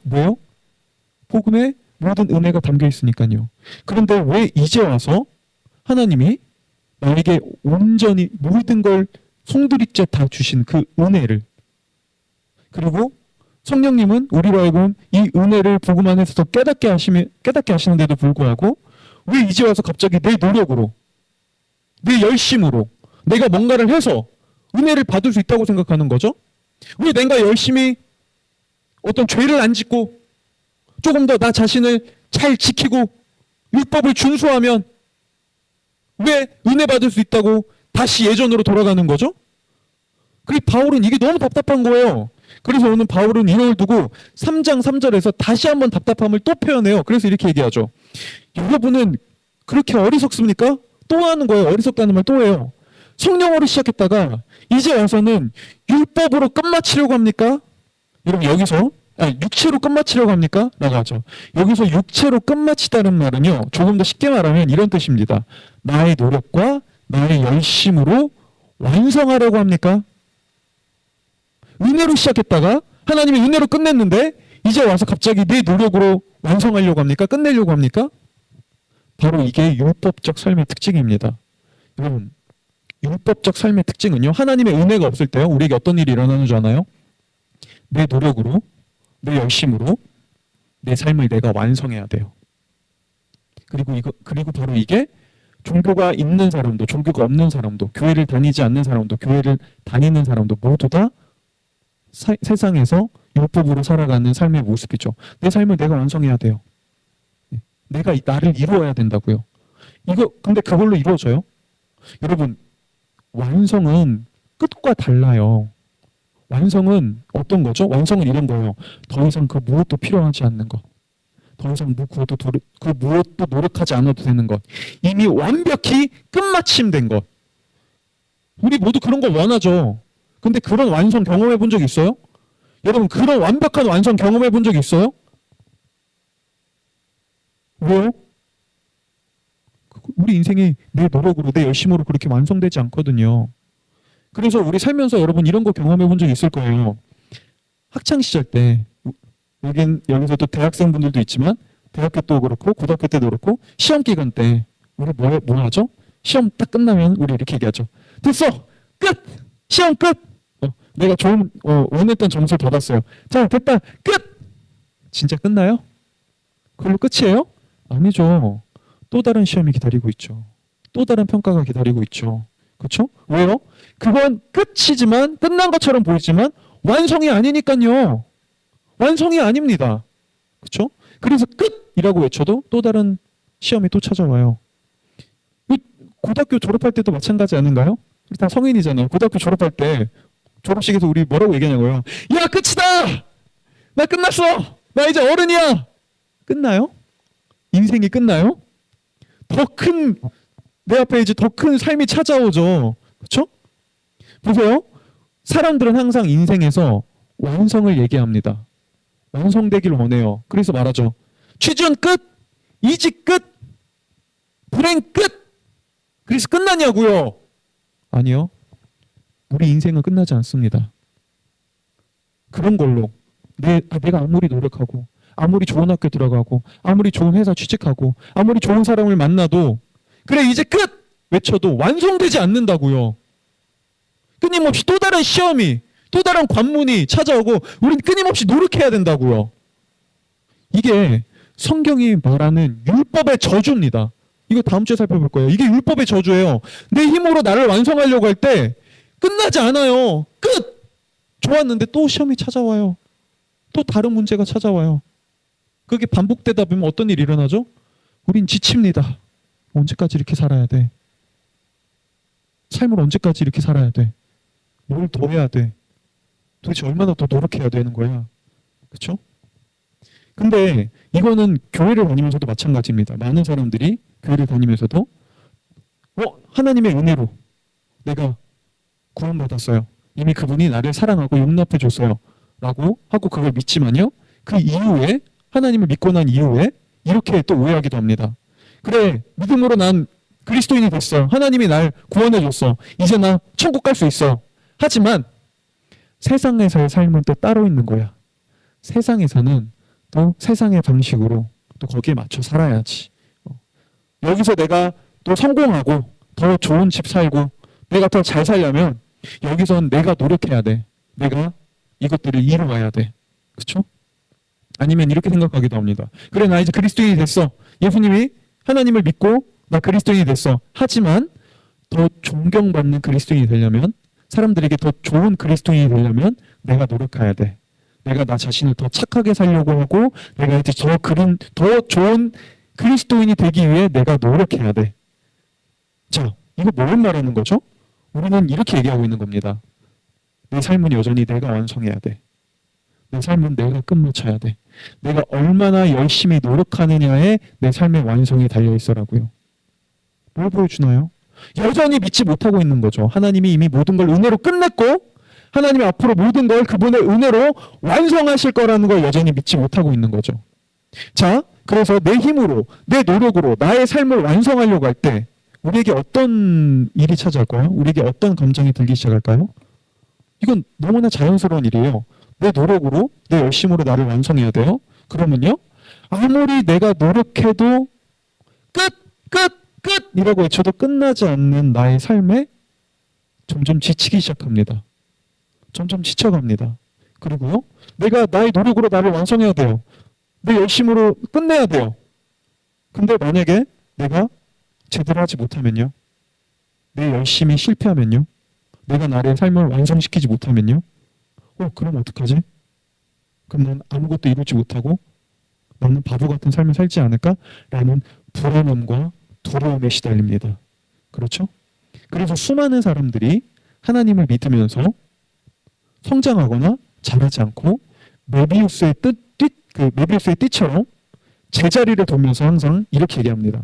Speaker 1: 뭐요? 복음에 모든 은혜가 담겨 있으니까요. 그런데 왜 이제 와서 하나님이 나에게 온전히 모든 걸 송두리째 다 주신 그 은혜를 그리고 성령님은 우리로 하여금 이 은혜를 복음 안에서 더 깨닫게 하시는데도 불구하고 왜 이제 와서 갑자기 내 노력으로 내 열심으로 내가 뭔가를 해서 은혜를 받을 수 있다고 생각하는 거죠? 왜 내가 열심히 어떤 죄를 안 짓고 조금 더 나 자신을 잘 지키고 율법을 준수하면 왜 은혜 받을 수 있다고 다시 예전으로 돌아가는 거죠? 그리고 바울은 이게 너무 답답한 거예요. 그래서 오늘 바울은 이걸 두고 3장 3절에서 다시 한번 답답함을 또 표현해요. 그래서 이렇게 얘기하죠. 여러분은 그렇게 어리석습니까? 또 하는 거예요. 어리석다는 말 또 해요. 성령으로 시작했다가 이제 와서는 율법으로 끝마치려고 합니까? 여러분 여기서 육체로 끝마치려고 합니까? 라고 하죠. 여기서 육체로 끝마치다는 말은요. 조금 더 쉽게 말하면 이런 뜻입니다. 나의 노력과 나의 열심으로 완성하려고 합니까? 은혜로 시작했다가 하나님이 은혜로 끝냈는데 이제 와서 갑자기 내 노력으로 완성하려고 합니까? 끝내려고 합니까? 바로 이게 율법적 삶의 특징입니다. 여러분 율법적 삶의 특징은요. 하나님의 은혜가 없을 때요. 우리에게 어떤 일이 일어나는 줄 아나요? 내 노력으로 내 열심으로 내 삶을 내가 완성해야 돼요. 그리고 바로 이게 종교가 있는 사람도 종교가 없는 사람도 교회를 다니지 않는 사람도 교회를 다니는 사람도 모두 다 세상에서 율법으로 살아가는 삶의 모습이죠. 내 삶을 내가 완성해야 돼요. 내가 나를 이루어야 된다고요. 근데 그걸로 이루어져요? 여러분 완성은 끝과 달라요. 완성은 어떤 거죠? 완성은 이런 거예요. 더 이상 그 무엇도 필요하지 않는 것. 더 이상 그 무엇도 노력하지 않아도 되는 것. 이미 완벽히 끝마침된 것. 우리 모두 그런 거 원하죠. 근데 그런 완성 경험해 본 적 있어요? 여러분 그런 완벽한 완성 경험해 본 적 있어요? 왜요? 우리 인생이 내 노력으로 내 열심으로 그렇게 완성되지 않거든요. 그래서 우리 살면서 여러분 이런 거 경험해 본 적 있을 거예요. 학창 시절 때 여기서 또 대학생분들도 있지만 대학교 때도 그렇고 고등학교 때도 그렇고 시험 기간 때 우리 뭐 하죠? 시험 딱 끝나면 우리 이렇게 얘기하죠. 됐어! 끝! 시험 끝! 내가 좋은 원했던 점수를 받았어요. 자 됐다! 끝! 진짜 끝나요? 그걸로 끝이에요? 아니죠. 또 다른 시험이 기다리고 있죠. 또 다른 평가가 기다리고 있죠. 그렇죠? 왜요? 그건 끝이지만 끝난 것처럼 보이지만 완성이 아니니까요. 완성이 아닙니다. 그렇죠? 그래서 끝이라고 외쳐도 또 다른 시험이 또 찾아와요. 고등학교 졸업할 때도 마찬가지 아닌가요? 우리 다 성인이잖아요. 고등학교 졸업할 때 졸업식에서 우리 뭐라고 얘기하냐고요. 야 끝이다! 나 끝났어! 나 이제 어른이야! 끝나요? 인생이 끝나요? 내 앞에 이제 더 큰 삶이 찾아오죠. 그렇죠? 보세요. 사람들은 항상 인생에서 완성을 얘기합니다. 완성되기를 원해요. 그래서 말하죠. 취준 끝, 이직 끝, 불행 끝. 그래서 끝나냐고요? 아니요. 우리 인생은 끝나지 않습니다. 그런 걸로 내가 아무리 노력하고 아무리 좋은 학교 들어가고 아무리 좋은 회사 취직하고 아무리 좋은 사람을 만나도 그래 이제 끝! 외쳐도 완성되지 않는다고요. 끊임없이 또 다른 시험이 또 다른 관문이 찾아오고 우린 끊임없이 노력해야 된다고요. 이게 성경이 말하는 율법의 저주입니다. 이거 다음 주에 살펴볼 거예요. 이게 율법의 저주예요. 내 힘으로 나를 완성하려고 할 때 끝나지 않아요. 끝! 좋았는데 또 시험이 찾아와요. 또 다른 문제가 찾아와요. 그게 반복되다 보면 어떤 일이 일어나죠? 우린 지칩니다. 언제까지 이렇게 살아야 돼? 삶을 언제까지 이렇게 살아야 돼? 뭘 더 해야 돼? 도대체 얼마나 더 노력해야 되는 거야? 그렇죠? 근데 이거는 교회를 다니면서도 마찬가지입니다. 많은 사람들이 교회를 다니면서도 하나님의 은혜로 내가 구원받았어요. 이미 그분이 나를 사랑하고 용납해 줬어요. 라고 하고 그걸 믿지만요. 그 이후에 하나님을 믿고 난 이후에 이렇게 또 오해하기도 합니다. 그래, 믿음으로 난 그리스도인이 됐어. 하나님이 날 구원해 줬어. 이제 나 천국 갈 수 있어. 하지만 세상에서의 삶은 또 따로 있는 거야. 세상에서는 또 세상의 방식으로 또 거기에 맞춰 살아야지. 여기서 내가 또 성공하고 더 좋은 집 살고 내가 더 잘 살려면 여기선 내가 노력해야 돼. 내가 이것들을 이루어야 돼. 그렇죠? 아니면 이렇게 생각하기도 합니다. 그래, 나 이제 그리스도인이 됐어. 예수님이 하나님을 믿고 나 그리스도인이 됐어. 하지만 더 존경받는 그리스도인이 되려면, 사람들에게 더 좋은 그리스도인이 되려면 내가 노력해야 돼. 내가 나 자신을 더 착하게 살려고 하고 내가 이제 더 좋은 그리스도인이 되기 위해 내가 노력해야 돼. 자, 이거 뭘 말하는 거죠? 우리는 이렇게 얘기하고 있는 겁니다. 내 삶은 여전히 내가 완성해야 돼. 내 삶은 내가 끝마쳐야 돼. 내가 얼마나 열심히 노력하느냐에 내 삶의 완성이 달려있어라고요. 뭘 보여주나요? 여전히 믿지 못하고 있는 거죠. 하나님이 이미 모든 걸 은혜로 끝냈고 하나님이 앞으로 모든 걸 그분의 은혜로 완성하실 거라는 걸 여전히 믿지 못하고 있는 거죠. 자, 그래서 내 힘으로, 내 노력으로 나의 삶을 완성하려고 할 때 우리에게 어떤 일이 찾아올까요? 우리에게 어떤 감정이 들기 시작할까요? 이건 너무나 자연스러운 일이에요. 내 노력으로, 내 열심으로 나를 완성해야 돼요. 그러면요, 아무리 내가 노력해도 끝! 이라고 외쳐도 끝나지 않는 나의 삶에 점점 지치기 시작합니다. 점점 지쳐갑니다. 그리고요, 내가 나의 노력으로 나를 완성해야 돼요. 내 열심으로 끝내야 돼요. 근데 만약에 내가 제대로 하지 못하면요, 내 열심이 실패하면요, 내가 나의 삶을 완성시키지 못하면요, 그럼 어떡하지? 그럼 난 아무것도 이루지 못하고 나는 바보 같은 삶을 살지 않을까? 라는 불안함과 두려움에 시달립니다. 그렇죠? 그래서 수많은 사람들이 하나님을 믿으면서 성장하거나 잘하지 않고 메비우스의 띠처럼 제자리를 돌면서 항상 이렇게 얘기합니다.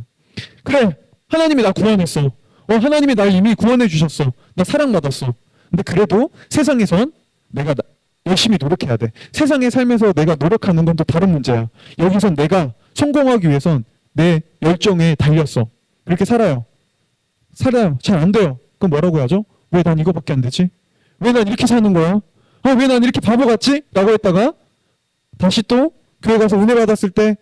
Speaker 1: 그래, 하나님이 나 구원했어. 하나님이 날 이미 구원해 주셨어. 나 사랑받았어. 근데 그래도 세상에선 내가 열심히 노력해야 돼. 세상의 삶에서 내가 노력하는 건 또 다른 문제야. 여기선 내가 성공하기 위해선 내 열정에 달렸어. 그렇게 살아요. 잘 안 돼요. 그럼 뭐라고 하죠? 왜 난 이거밖에 안 되지? 왜 난 이렇게 사는 거야? 왜 난 이렇게 바보 같지? 라고 했다가 다시 또 교회 가서 은혜 받았을 때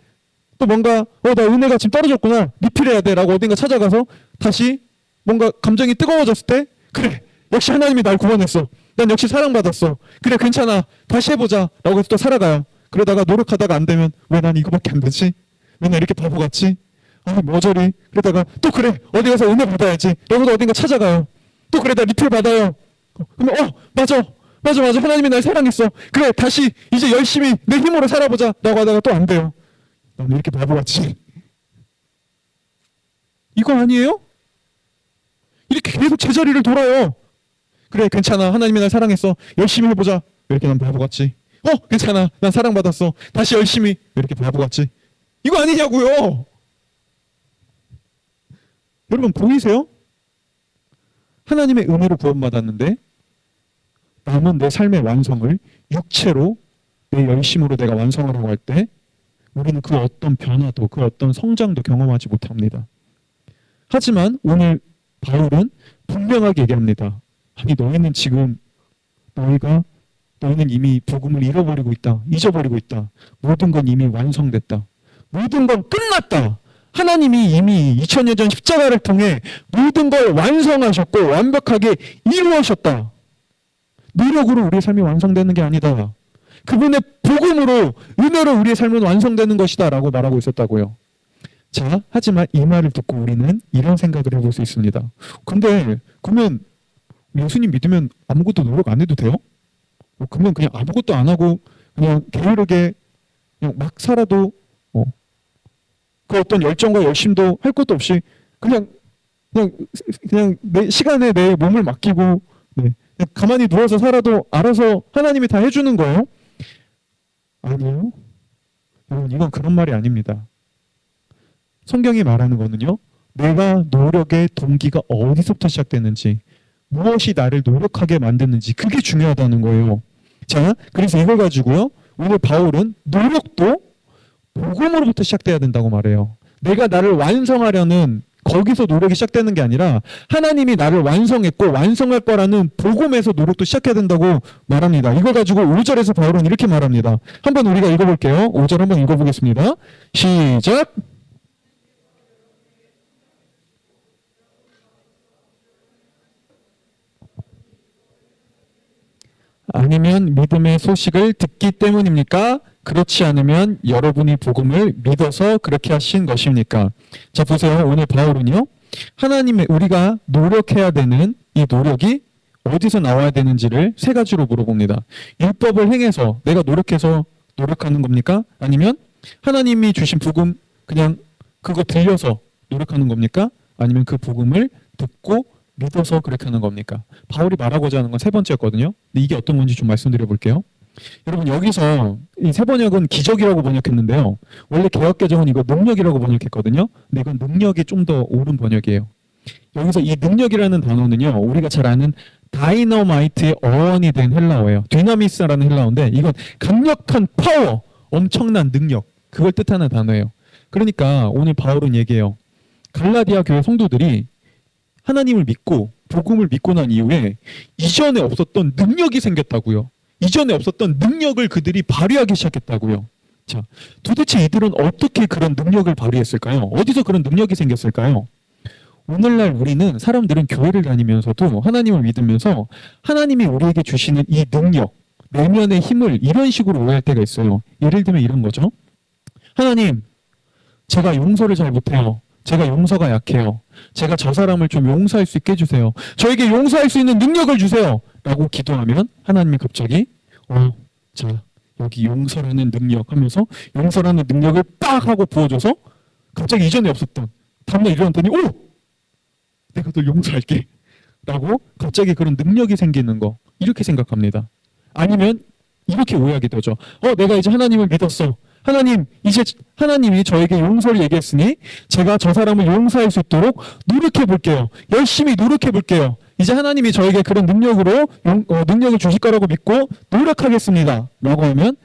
Speaker 1: 또 뭔가 나 은혜가 지금 떨어졌구나. 리필해야 돼. 라고 어딘가 찾아가서 다시 뭔가 감정이 뜨거워졌을 때 그래, 역시 하나님이 날 구원했어. 난 역시 사랑받았어. 그래, 괜찮아. 다시 해보자. 라고 해서 또 살아가요. 그러다가 노력하다가 안 되면 왜 난 이거밖에 안 되지? 왜 난 이렇게 바보 같지? 뭐 저리. 그러다가 또 그래, 어디 가서 은혜 받아야지. 라고도 어딘가 찾아가요. 또 그래, 나 리필 받아요. 그러면 맞아. 하나님이 날 사랑했어. 그래, 다시 이제 열심히 내 힘으로 살아보자. 라고 하다가 또 안 돼요. 난 왜 이렇게 바보 같지? 이거 아니에요? 이렇게 계속 제자리를 돌아요. 그래, 괜찮아. 하나님이 날 사랑했어. 열심히 해보자. 왜 이렇게 난 바보 같지? 괜찮아. 난 사랑받았어. 다시 열심히. 왜 이렇게 바보 같지? 이거 아니냐고요. 여러분 보이세요? 하나님의 은혜로 구원받았는데 남은 내 삶의 완성을 육체로 내 열심으로 내가 완성하려고 할 때 우리는 그 어떤 변화도 그 어떤 성장도 경험하지 못합니다. 하지만 오늘 바울은 분명하게 얘기합니다. 아니 너희는 지금 너희는 이미 복음을 잃어버리고 있다. 잊어버리고 있다. 모든 건 이미 완성됐다. 모든 건 끝났다. 하나님이 이미 2000년 전 십자가를 통해 모든 걸 완성하셨고 완벽하게 이루어셨다. 노력으로 우리의 삶이 완성되는 게 아니다. 그분의 복음으로 은혜로 우리의 삶은 완성되는 것이다 라고 말하고 있었다고요. 자, 하지만 이 말을 듣고 우리는 이런 생각을 해볼 수 있습니다. 근데 그러면 예수님 믿으면 아무것도 노력 안 해도 돼요? 그러면 그냥 아무것도 안 하고 그냥 게으르게 그냥 막 살아도 그 어떤 열정과 열심도 할 것도 없이 그냥 내 시간에 내 몸을 맡기고 그냥 가만히 누워서 살아도 알아서 하나님이 다 해주는 거예요? 아니요. 여러분 이건 그런 말이 아닙니다. 성경이 말하는 거는요. 내가 노력의 동기가 어디서부터 시작되는지 무엇이 나를 노력하게 만드는지 그게 중요하다는 거예요. 자, 그래서 이걸 가지고요. 오늘 바울은 노력도 복음으로부터 시작돼야 된다고 말해요. 내가 나를 완성하려는 거기서 노력이 시작되는 게 아니라 하나님이 나를 완성했고 완성할 거라는 복음에서 노력도 시작해야 된다고 말합니다. 이걸 가지고 5절에서 바울은 이렇게 말합니다. 한번 우리가 읽어볼게요. 5절 한번 읽어보겠습니다. 시작! 아니면 믿음의 소식을 듣기 때문입니까? 그렇지 않으면 여러분이 복음을 믿어서 그렇게 하신 것입니까? 자, 보세요. 오늘 바울은요. 하나님의 우리가 노력해야 되는 이 노력이 어디서 나와야 되는지를 세 가지로 물어봅니다. 율법을 행해서 내가 노력해서 노력하는 겁니까? 아니면 하나님이 주신 복음 그냥 그거 들려서 노력하는 겁니까? 아니면 그 복음을 듣고 믿어서 그렇게 하는 겁니까? 바울이 말하고자 하는 건 세 번째였거든요. 근데 이게 어떤 건지 좀 말씀드려 볼게요. 여러분 여기서 이 세 번역은 기적이라고 번역했는데요. 원래 개역개정은 이거 능력이라고 번역했거든요. 근데 이건 능력이 좀 더 옳은 번역이에요. 여기서 이 능력이라는 단어는요. 우리가 잘 아는 다이너마이트의 어원이 된 헬라어예요. 디나미스라는 헬라어인데 이건 강력한 파워, 엄청난 능력 그걸 뜻하는 단어예요. 그러니까 오늘 바울은 얘기해요. 갈라디아 교회 성도들이 하나님을 믿고 복음을 믿고 난 이후에 이전에 없었던 능력이 생겼다고요. 이전에 없었던 능력을 그들이 발휘하기 시작했다고요. 자, 도대체 이들은 어떻게 그런 능력을 발휘했을까요? 어디서 그런 능력이 생겼을까요? 오늘날 사람들은 교회를 다니면서도 하나님을 믿으면서 하나님이 우리에게 주시는 이 능력, 내면의 힘을 이런 식으로 오해할 때가 있어요. 예를 들면 이런 거죠. 하나님, 제가 용서를 잘 못해요. 제가 용서가 약해요. 제가 저 사람을 좀 용서할 수 있게 해주세요. 저에게 용서할 수 있는 능력을 주세요. 라고 기도하면 하나님이 갑자기 자 여기 용서라는 능력 하면서 용서라는 능력을 빡 하고 부어줘서 갑자기 이전에 없었던 다음날 일어났더니 내가 널 용서할게 라고 갑자기 그런 능력이 생기는 거 이렇게 생각합니다. 아니면 이렇게 오해하게 되죠. 내가 이제 하나님을 믿었어. 이제 하나님이 저에게 용서를 얘기했으니 제가 저 사람을 용서할 수 있도록 노력해 볼게요. 열심히 노력해 볼게요. 이제 하나님이 저에게 그런 능력으로 능력을 주실 거라고 믿고 노력하겠습니다. 라고 하면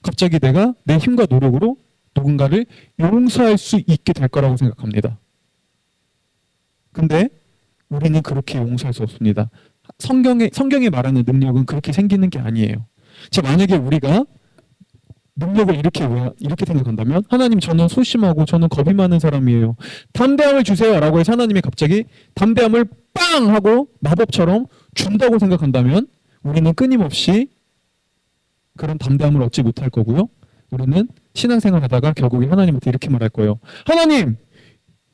Speaker 1: 갑자기 내가 내 힘과 노력으로 누군가를 용서할 수 있게 될 거라고 생각합니다. 근데 우리는 그렇게 용서할 수 없습니다. 성경에 말하는 능력은 그렇게 생기는 게 아니에요. 자, 만약에 우리가 능력을 이렇게 생각한다면 하나님 저는 소심하고 저는 겁이 많은 사람이에요. 담대함을 주세요 라고 해서 하나님이 갑자기 담대함을 빵 하고 마법처럼 준다고 생각한다면 우리는 끊임없이 그런 담대함을 얻지 못할 거고요. 우리는 신앙생활 하다가 결국에 하나님한테 이렇게 말할 거예요. 하나님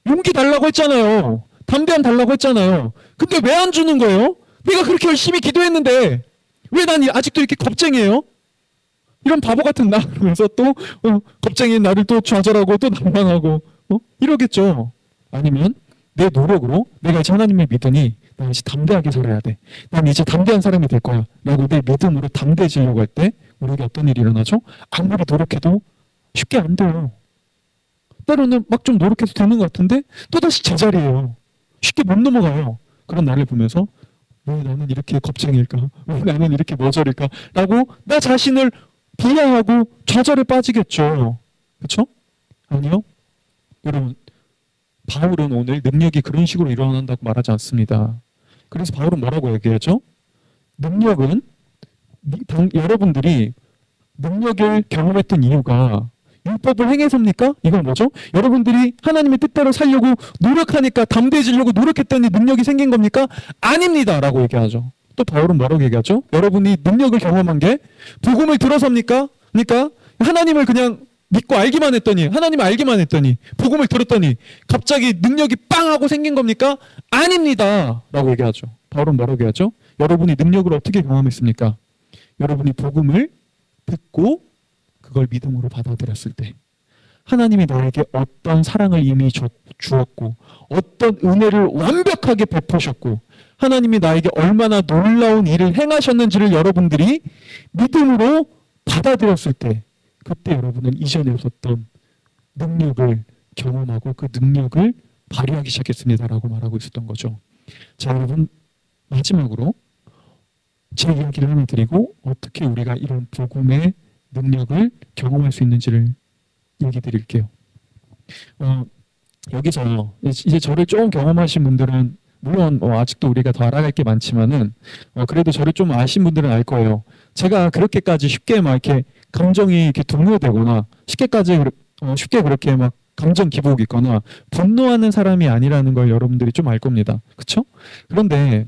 Speaker 1: 용기 달라고 했잖아요. 담대함 달라고 했잖아요. 근데 왜 안 주는 거예요? 내가 그렇게 열심히 기도했는데 왜 난 아직도 이렇게 겁쟁이에요? 이런 바보 같은 나 그러면서 또 겁쟁이인 나를 또 좌절하고 또 난망하고 이러겠죠. 아니면 내 노력으로 내가 이제 하나님을 믿으니 난 이제 담대하게 살아야 돼. 난 이제 담대한 사람이 될 거야 라고 내 믿음으로 담대해지려고 할 때 우리에게 어떤 일이 일어나죠? 아무리 노력해도 쉽게 안 돼요. 때로는 막 좀 노력해서 되는 것 같은데 또다시 제자리예요. 쉽게 못 넘어가요. 그런 나를 보면서 왜 나는 이렇게 겁쟁일까? 왜 나는 이렇게 머저릴까? 라고 나 자신을 비하하고 좌절에 빠지겠죠. 그렇죠? 아니요. 여러분, 바울은 오늘 능력이 그런 식으로 일어난다고 말하지 않습니다. 그래서 바울은 뭐라고 얘기하죠? 능력은 여러분들이 능력을 경험했던 이유가 율법을 행해서입니까? 이건 뭐죠? 여러분들이 하나님의 뜻대로 살려고 노력하니까 담대해지려고 노력했더니 능력이 생긴 겁니까? 아닙니다. 라고 얘기하죠. 또 바울은 뭐라고 얘기하죠? 여러분이 능력을 경험한 게 복음을 들어서입니까? 그러니까 하나님을 그냥 믿고 알기만 했더니, 하나님을 알기만 했더니, 복음을 들었더니 갑자기 능력이 빵 하고 생긴 겁니까? 아닙니다. 라고 얘기하죠. 바울은 뭐라고 얘기하죠? 여러분이 능력을 어떻게 경험했습니까? 여러분이 복음을 듣고 그걸 믿음으로 받아들였을 때, 하나님이 너에게 어떤 사랑을 이미 주었고 어떤 은혜를 완벽하게 베푸셨고 하나님이 나에게 얼마나 놀라운 일을 행하셨는지를 여러분들이 믿음으로 받아들였을 때, 그때 여러분은 이전에 없었던 능력을 경험하고 그 능력을 발휘하기 시작했습니다라고 말하고 있었던 거죠. 자, 여러분, 마지막으로 제 이야기를 하나 드리고 어떻게 우리가 이런 복음의 능력을 경험할 수 있는지를 얘기 드릴게요. 여기서 이제 저를 좀 경험하신 분들은 물론 아직도 우리가 더 알아갈 게 많지만은 그래도 저를 좀 아신 분들은 알 거예요. 제가 그렇게까지 쉽게 막 이렇게 감정이 이렇게 동요되거나 쉽게 그렇게 막 감정 기복이 있거나 분노하는 사람이 아니라는 걸 여러분들이 좀 알 겁니다. 그렇죠? 그런데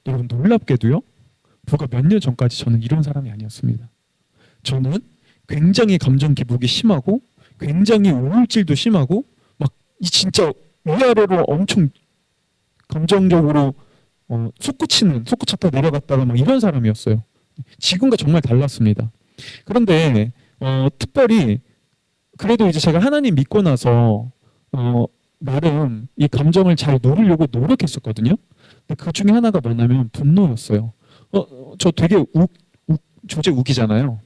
Speaker 1: 여러분, 놀랍게도요, 불과 몇 년 전까지 저는 이런 사람이 아니었습니다. 저는 굉장히 감정 기복이 심하고 굉장히 우울질도 심하고 막 진짜 위아래로 엄청 감정적으로 솟구쳤다 내려갔다가 막 이런 사람이었어요. 지금과 정말 달랐습니다. 그런데 특별히 그래도 이제 제가 하나님 믿고 나서 나름 이 감정을 잘 누르려고 노력했었거든요. 근데 그 중에 하나가 뭐냐면 분노였어요. 저 되게 조제 욱이잖아요.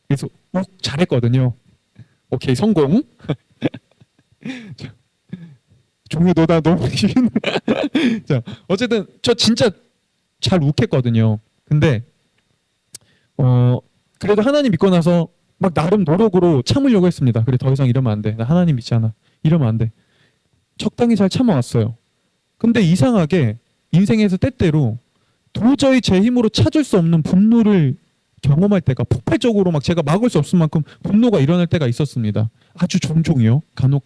Speaker 1: 그래서 욱 잘했거든요. 오케이, 성공. 종이 너다 너무 자, 어쨌든 저 진짜 잘 욱했거든요. 근데 그래도 하나님 믿고 나서 막 나름 노력으로 참으려고 했습니다. 그래, 더 이상 이러면 안 돼. 나 하나님 믿잖아. 이러면 안 돼. 적당히 잘 참아왔어요. 근데 이상하게 인생에서 때때로 도저히 제 힘으로 찾을 수 없는 분노를 경험할 때가, 폭발적으로 막 제가 막을 수 없을 만큼 분노가 일어날 때가 있었습니다. 아주 종종이요. 간혹.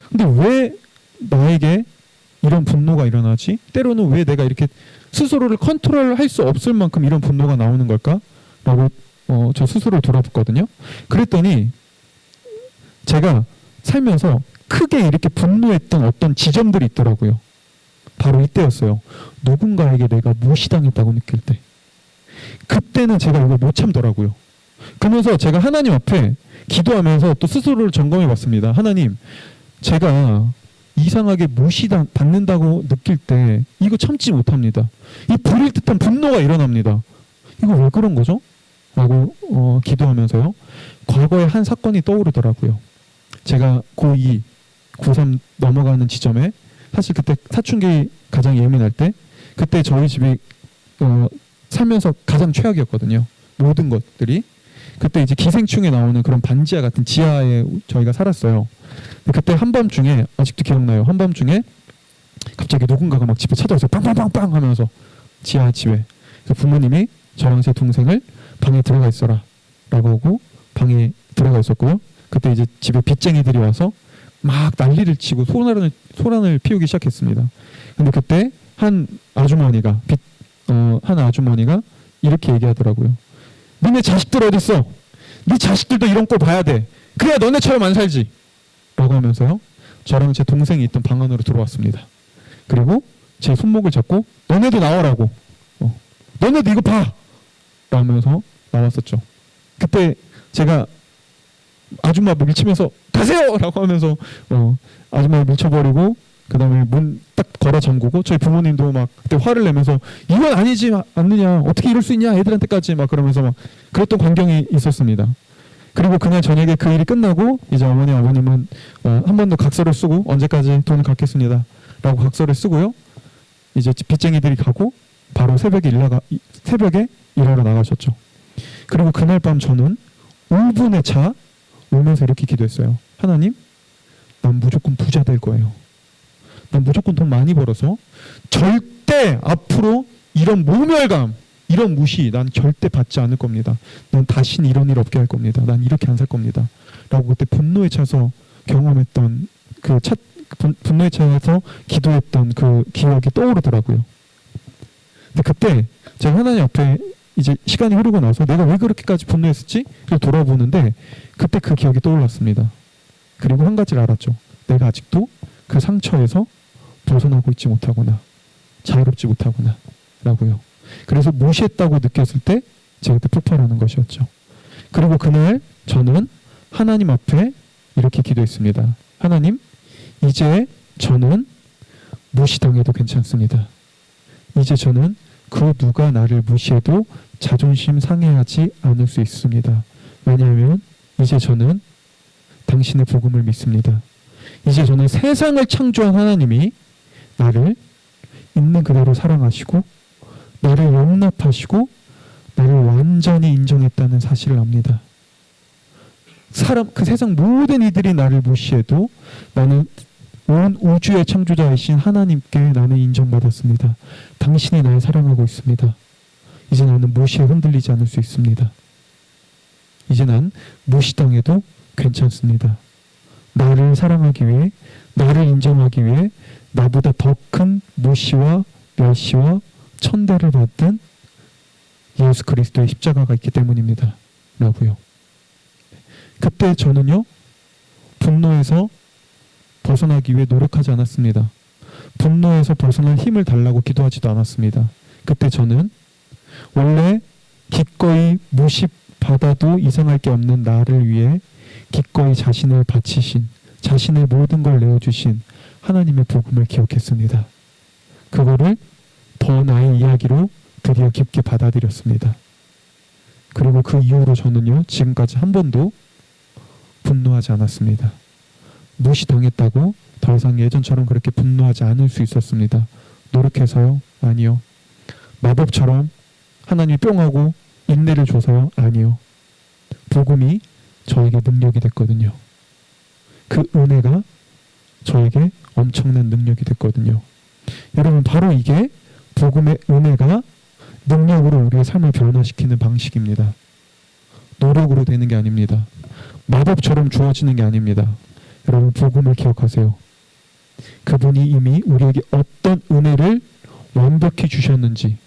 Speaker 1: 근데 왜 나에게 이런 분노가 일어나지? 때로는 왜 내가 이렇게 스스로를 컨트롤할 수 없을 만큼 이런 분노가 나오는 걸까? 라고 저 스스로를 돌아봤거든요. 그랬더니 제가 살면서 크게 이렇게 분노했던 어떤 지점들이 있더라고요. 바로 이때였어요. 누군가에게 내가 무시당했다고 느낄 때. 그때는 제가 이걸 못 참더라고요. 그러면서 제가 하나님 앞에 기도하면서 또 스스로를 점검해 봤습니다. 하나님, 제가 이상하게 무시받는다고 느낄 때 이거 참지 못합니다. 이 불일 듯한 분노가 일어납니다. 이거 왜 그런 거죠? 라고 기도하면서요, 과거의 한 사건이 떠오르더라고요. 제가 고2, 고3 넘어가는 지점에, 사실 그때 사춘기 가장 예민할 때, 그때 저희 집이 살면서 가장 최악이었거든요. 모든 것들이. 그때 이제 기생충에 나오는 그런 반지하 같은 지하에 저희가 살았어요. 그때 한밤중에, 아직도 기억나요. 한밤중에 갑자기 누군가가 막 집에 찾아와서 빵빵빵빵 하면서, 지하 집에. 그래서 부모님이 저랑 제 동생을 방에 들어가 있어라 라고 하고 방에 들어가 있었고요. 그때 이제 집에 빚쟁이들이 와서 막 난리를 치고 소란을 피우기 시작했습니다. 근데 그때 한 아주머니가 이렇게 얘기하더라고요. 너네 자식들 어딨어? 네 자식들도 이런 꼴 봐야 돼. 그래야 너네처럼 안 살지. 라고 하면서요, 저랑 제 동생이 있던 방 안으로 들어왔습니다. 그리고 제 손목을 잡고 너네도 나와라고. 너네도 이거 봐! 라면서 나왔었죠. 그때 제가 아줌마 밀치면서 가세요! 라고 하면서 아줌마 밀쳐버리고, 그 다음에 문 딱 걸어 잠그고, 저희 부모님도 막 그때 화를 내면서 이건 아니지 않느냐, 어떻게 이럴 수 있냐, 애들한테까지 막 그러면서 막 그랬던 광경이 있었습니다. 그리고 그날 저녁에 그 일이 끝나고 이제 아버님은 한 번 더 각서를 쓰고 언제까지 돈을 갚겠습니다 라고 각서를 쓰고요. 이제 빚쟁이들이 가고 바로 새벽에 일하러 나가셨죠. 그리고 그날 밤 저는 울분에 차 울면서 이렇게 기도했어요. 하나님, 난 무조건 부자 될 거예요. 난 무조건 돈 많이 벌어서 절대 앞으로 이런 모멸감, 이런 무시 난 절대 받지 않을 겁니다. 난 다시는 이런 일 없게 할 겁니다. 난 이렇게 안 살 겁니다. 라고 그때 분노에 차서 경험했던 분노에 차서 기도했던 그 기억이 떠오르더라고요. 근데 그때 제가 하나님 앞에 이제 시간이 흐르고 나서 내가 왜 그렇게까지 분노했었지? 를 돌아보는데 그때 그 기억이 떠올랐습니다. 그리고 한 가지를 알았죠. 내가 아직도 그 상처에서 벗어나고 있지 못하구나. 자유롭지 못하구나. 라고요. 그래서 무시했다고 느꼈을 때 제가 그때 폭발하는 것이었죠. 그리고 그날 저는 하나님 앞에 이렇게 기도했습니다. 하나님, 이제 저는 무시당해도 괜찮습니다. 이제 저는 그 누가 나를 무시해도 자존심 상해하지 않을 수 있습니다. 왜냐하면 이제 저는 당신의 복음을 믿습니다. 이제 저는 세상을 창조한 하나님이 나를 있는 그대로 사랑하시고 나를 용납하시고 나를 완전히 인정했다는 사실을 압니다. 그 세상 모든 이들이 나를 무시해도 나는 온 우주의 창조자이신 하나님께 나는 인정받았습니다. 당신이 날 사랑하고 있습니다. 이제 나는 무시에 흔들리지 않을 수 있습니다. 이제 난 무시당해도 괜찮습니다. 나를 사랑하기 위해, 나를 인정하기 위해 나보다 더 큰 무시와 멸시와 천대를 받은 예수 그리스도의 십자가가 있기 때문입니다. 라고요. 그때 저는요, 분노에서 벗어나기 위해 노력하지 않았습니다. 분노에서 벗어날 힘을 달라고 기도하지도 않았습니다. 그때 저는 원래 기꺼이 무시받아도 이상할 게 없는 나를 위해 기꺼이 자신을 바치신, 자신의 모든 걸 내어주신 하나님의 복음을 기억했습니다. 그거를 더 나의 이야기로 드디어 깊게 받아들였습니다. 그리고 그 이후로 저는요, 지금까지 한 번도 분노하지 않았습니다. 무시당했다고 더 이상 예전처럼 그렇게 분노하지 않을 수 있었습니다. 노력해서요? 아니요. 마법처럼 하나님이 뿅하고 인내를 줘서요? 아니요. 복음이 저에게 능력이 됐거든요. 그 은혜가 저에게 엄청난 능력이 됐거든요. 여러분, 바로 이게 복음의 은혜가 능력으로 우리의 삶을 변화시키는 방식입니다. 노력으로 되는 게 아닙니다. 마법처럼 주어지는 게 아닙니다. 여러분, 복음을 기억하세요. 그분이 이미 우리에게 어떤 은혜를 완벽히 주셨는지,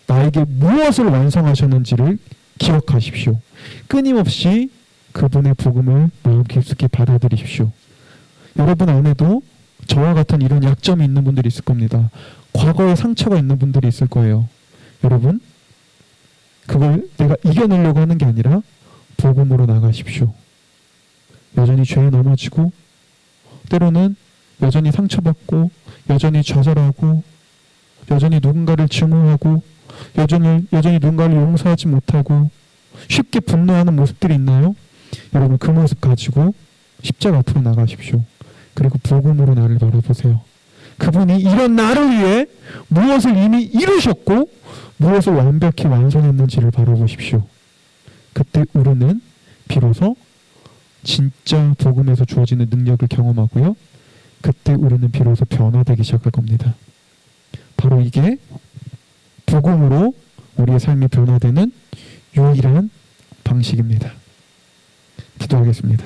Speaker 1: 나에게 무엇을 완성하셨는지를 기억하십시오. 끊임없이 그분의 복음을 마음 깊숙이 받아들이십시오. 여러분 안에도 저와 같은 이런 약점이 있는 분들이 있을 겁니다. 과거에 상처가 있는 분들이 있을 거예요. 여러분, 그걸 내가 이겨내려고 하는 게 아니라 복음으로 나가십시오. 여전히 죄에 넘어지고, 때로는 여전히 상처받고, 여전히 좌절하고, 여전히 누군가를 증오하고, 여전히 누군가를 용서하지 못하고 쉽게 분노하는 모습들이 있나요? 여러분, 그 모습 가지고 십자가 앞으로 나가십시오. 그리고 복음으로 나를 바라보세요. 그분이 이런 나를 위해 무엇을 이미 이루셨고 무엇을 완벽히 완성했는지를 바라보십시오. 그때 우리는 비로소 진짜 복음에서 주어지는 능력을 경험하고요. 그때 우리는 비로소 변화되기 시작할 겁니다. 바로 이게 복음으로 우리의 삶이 변화되는 유일한 방식입니다. 기도하겠습니다.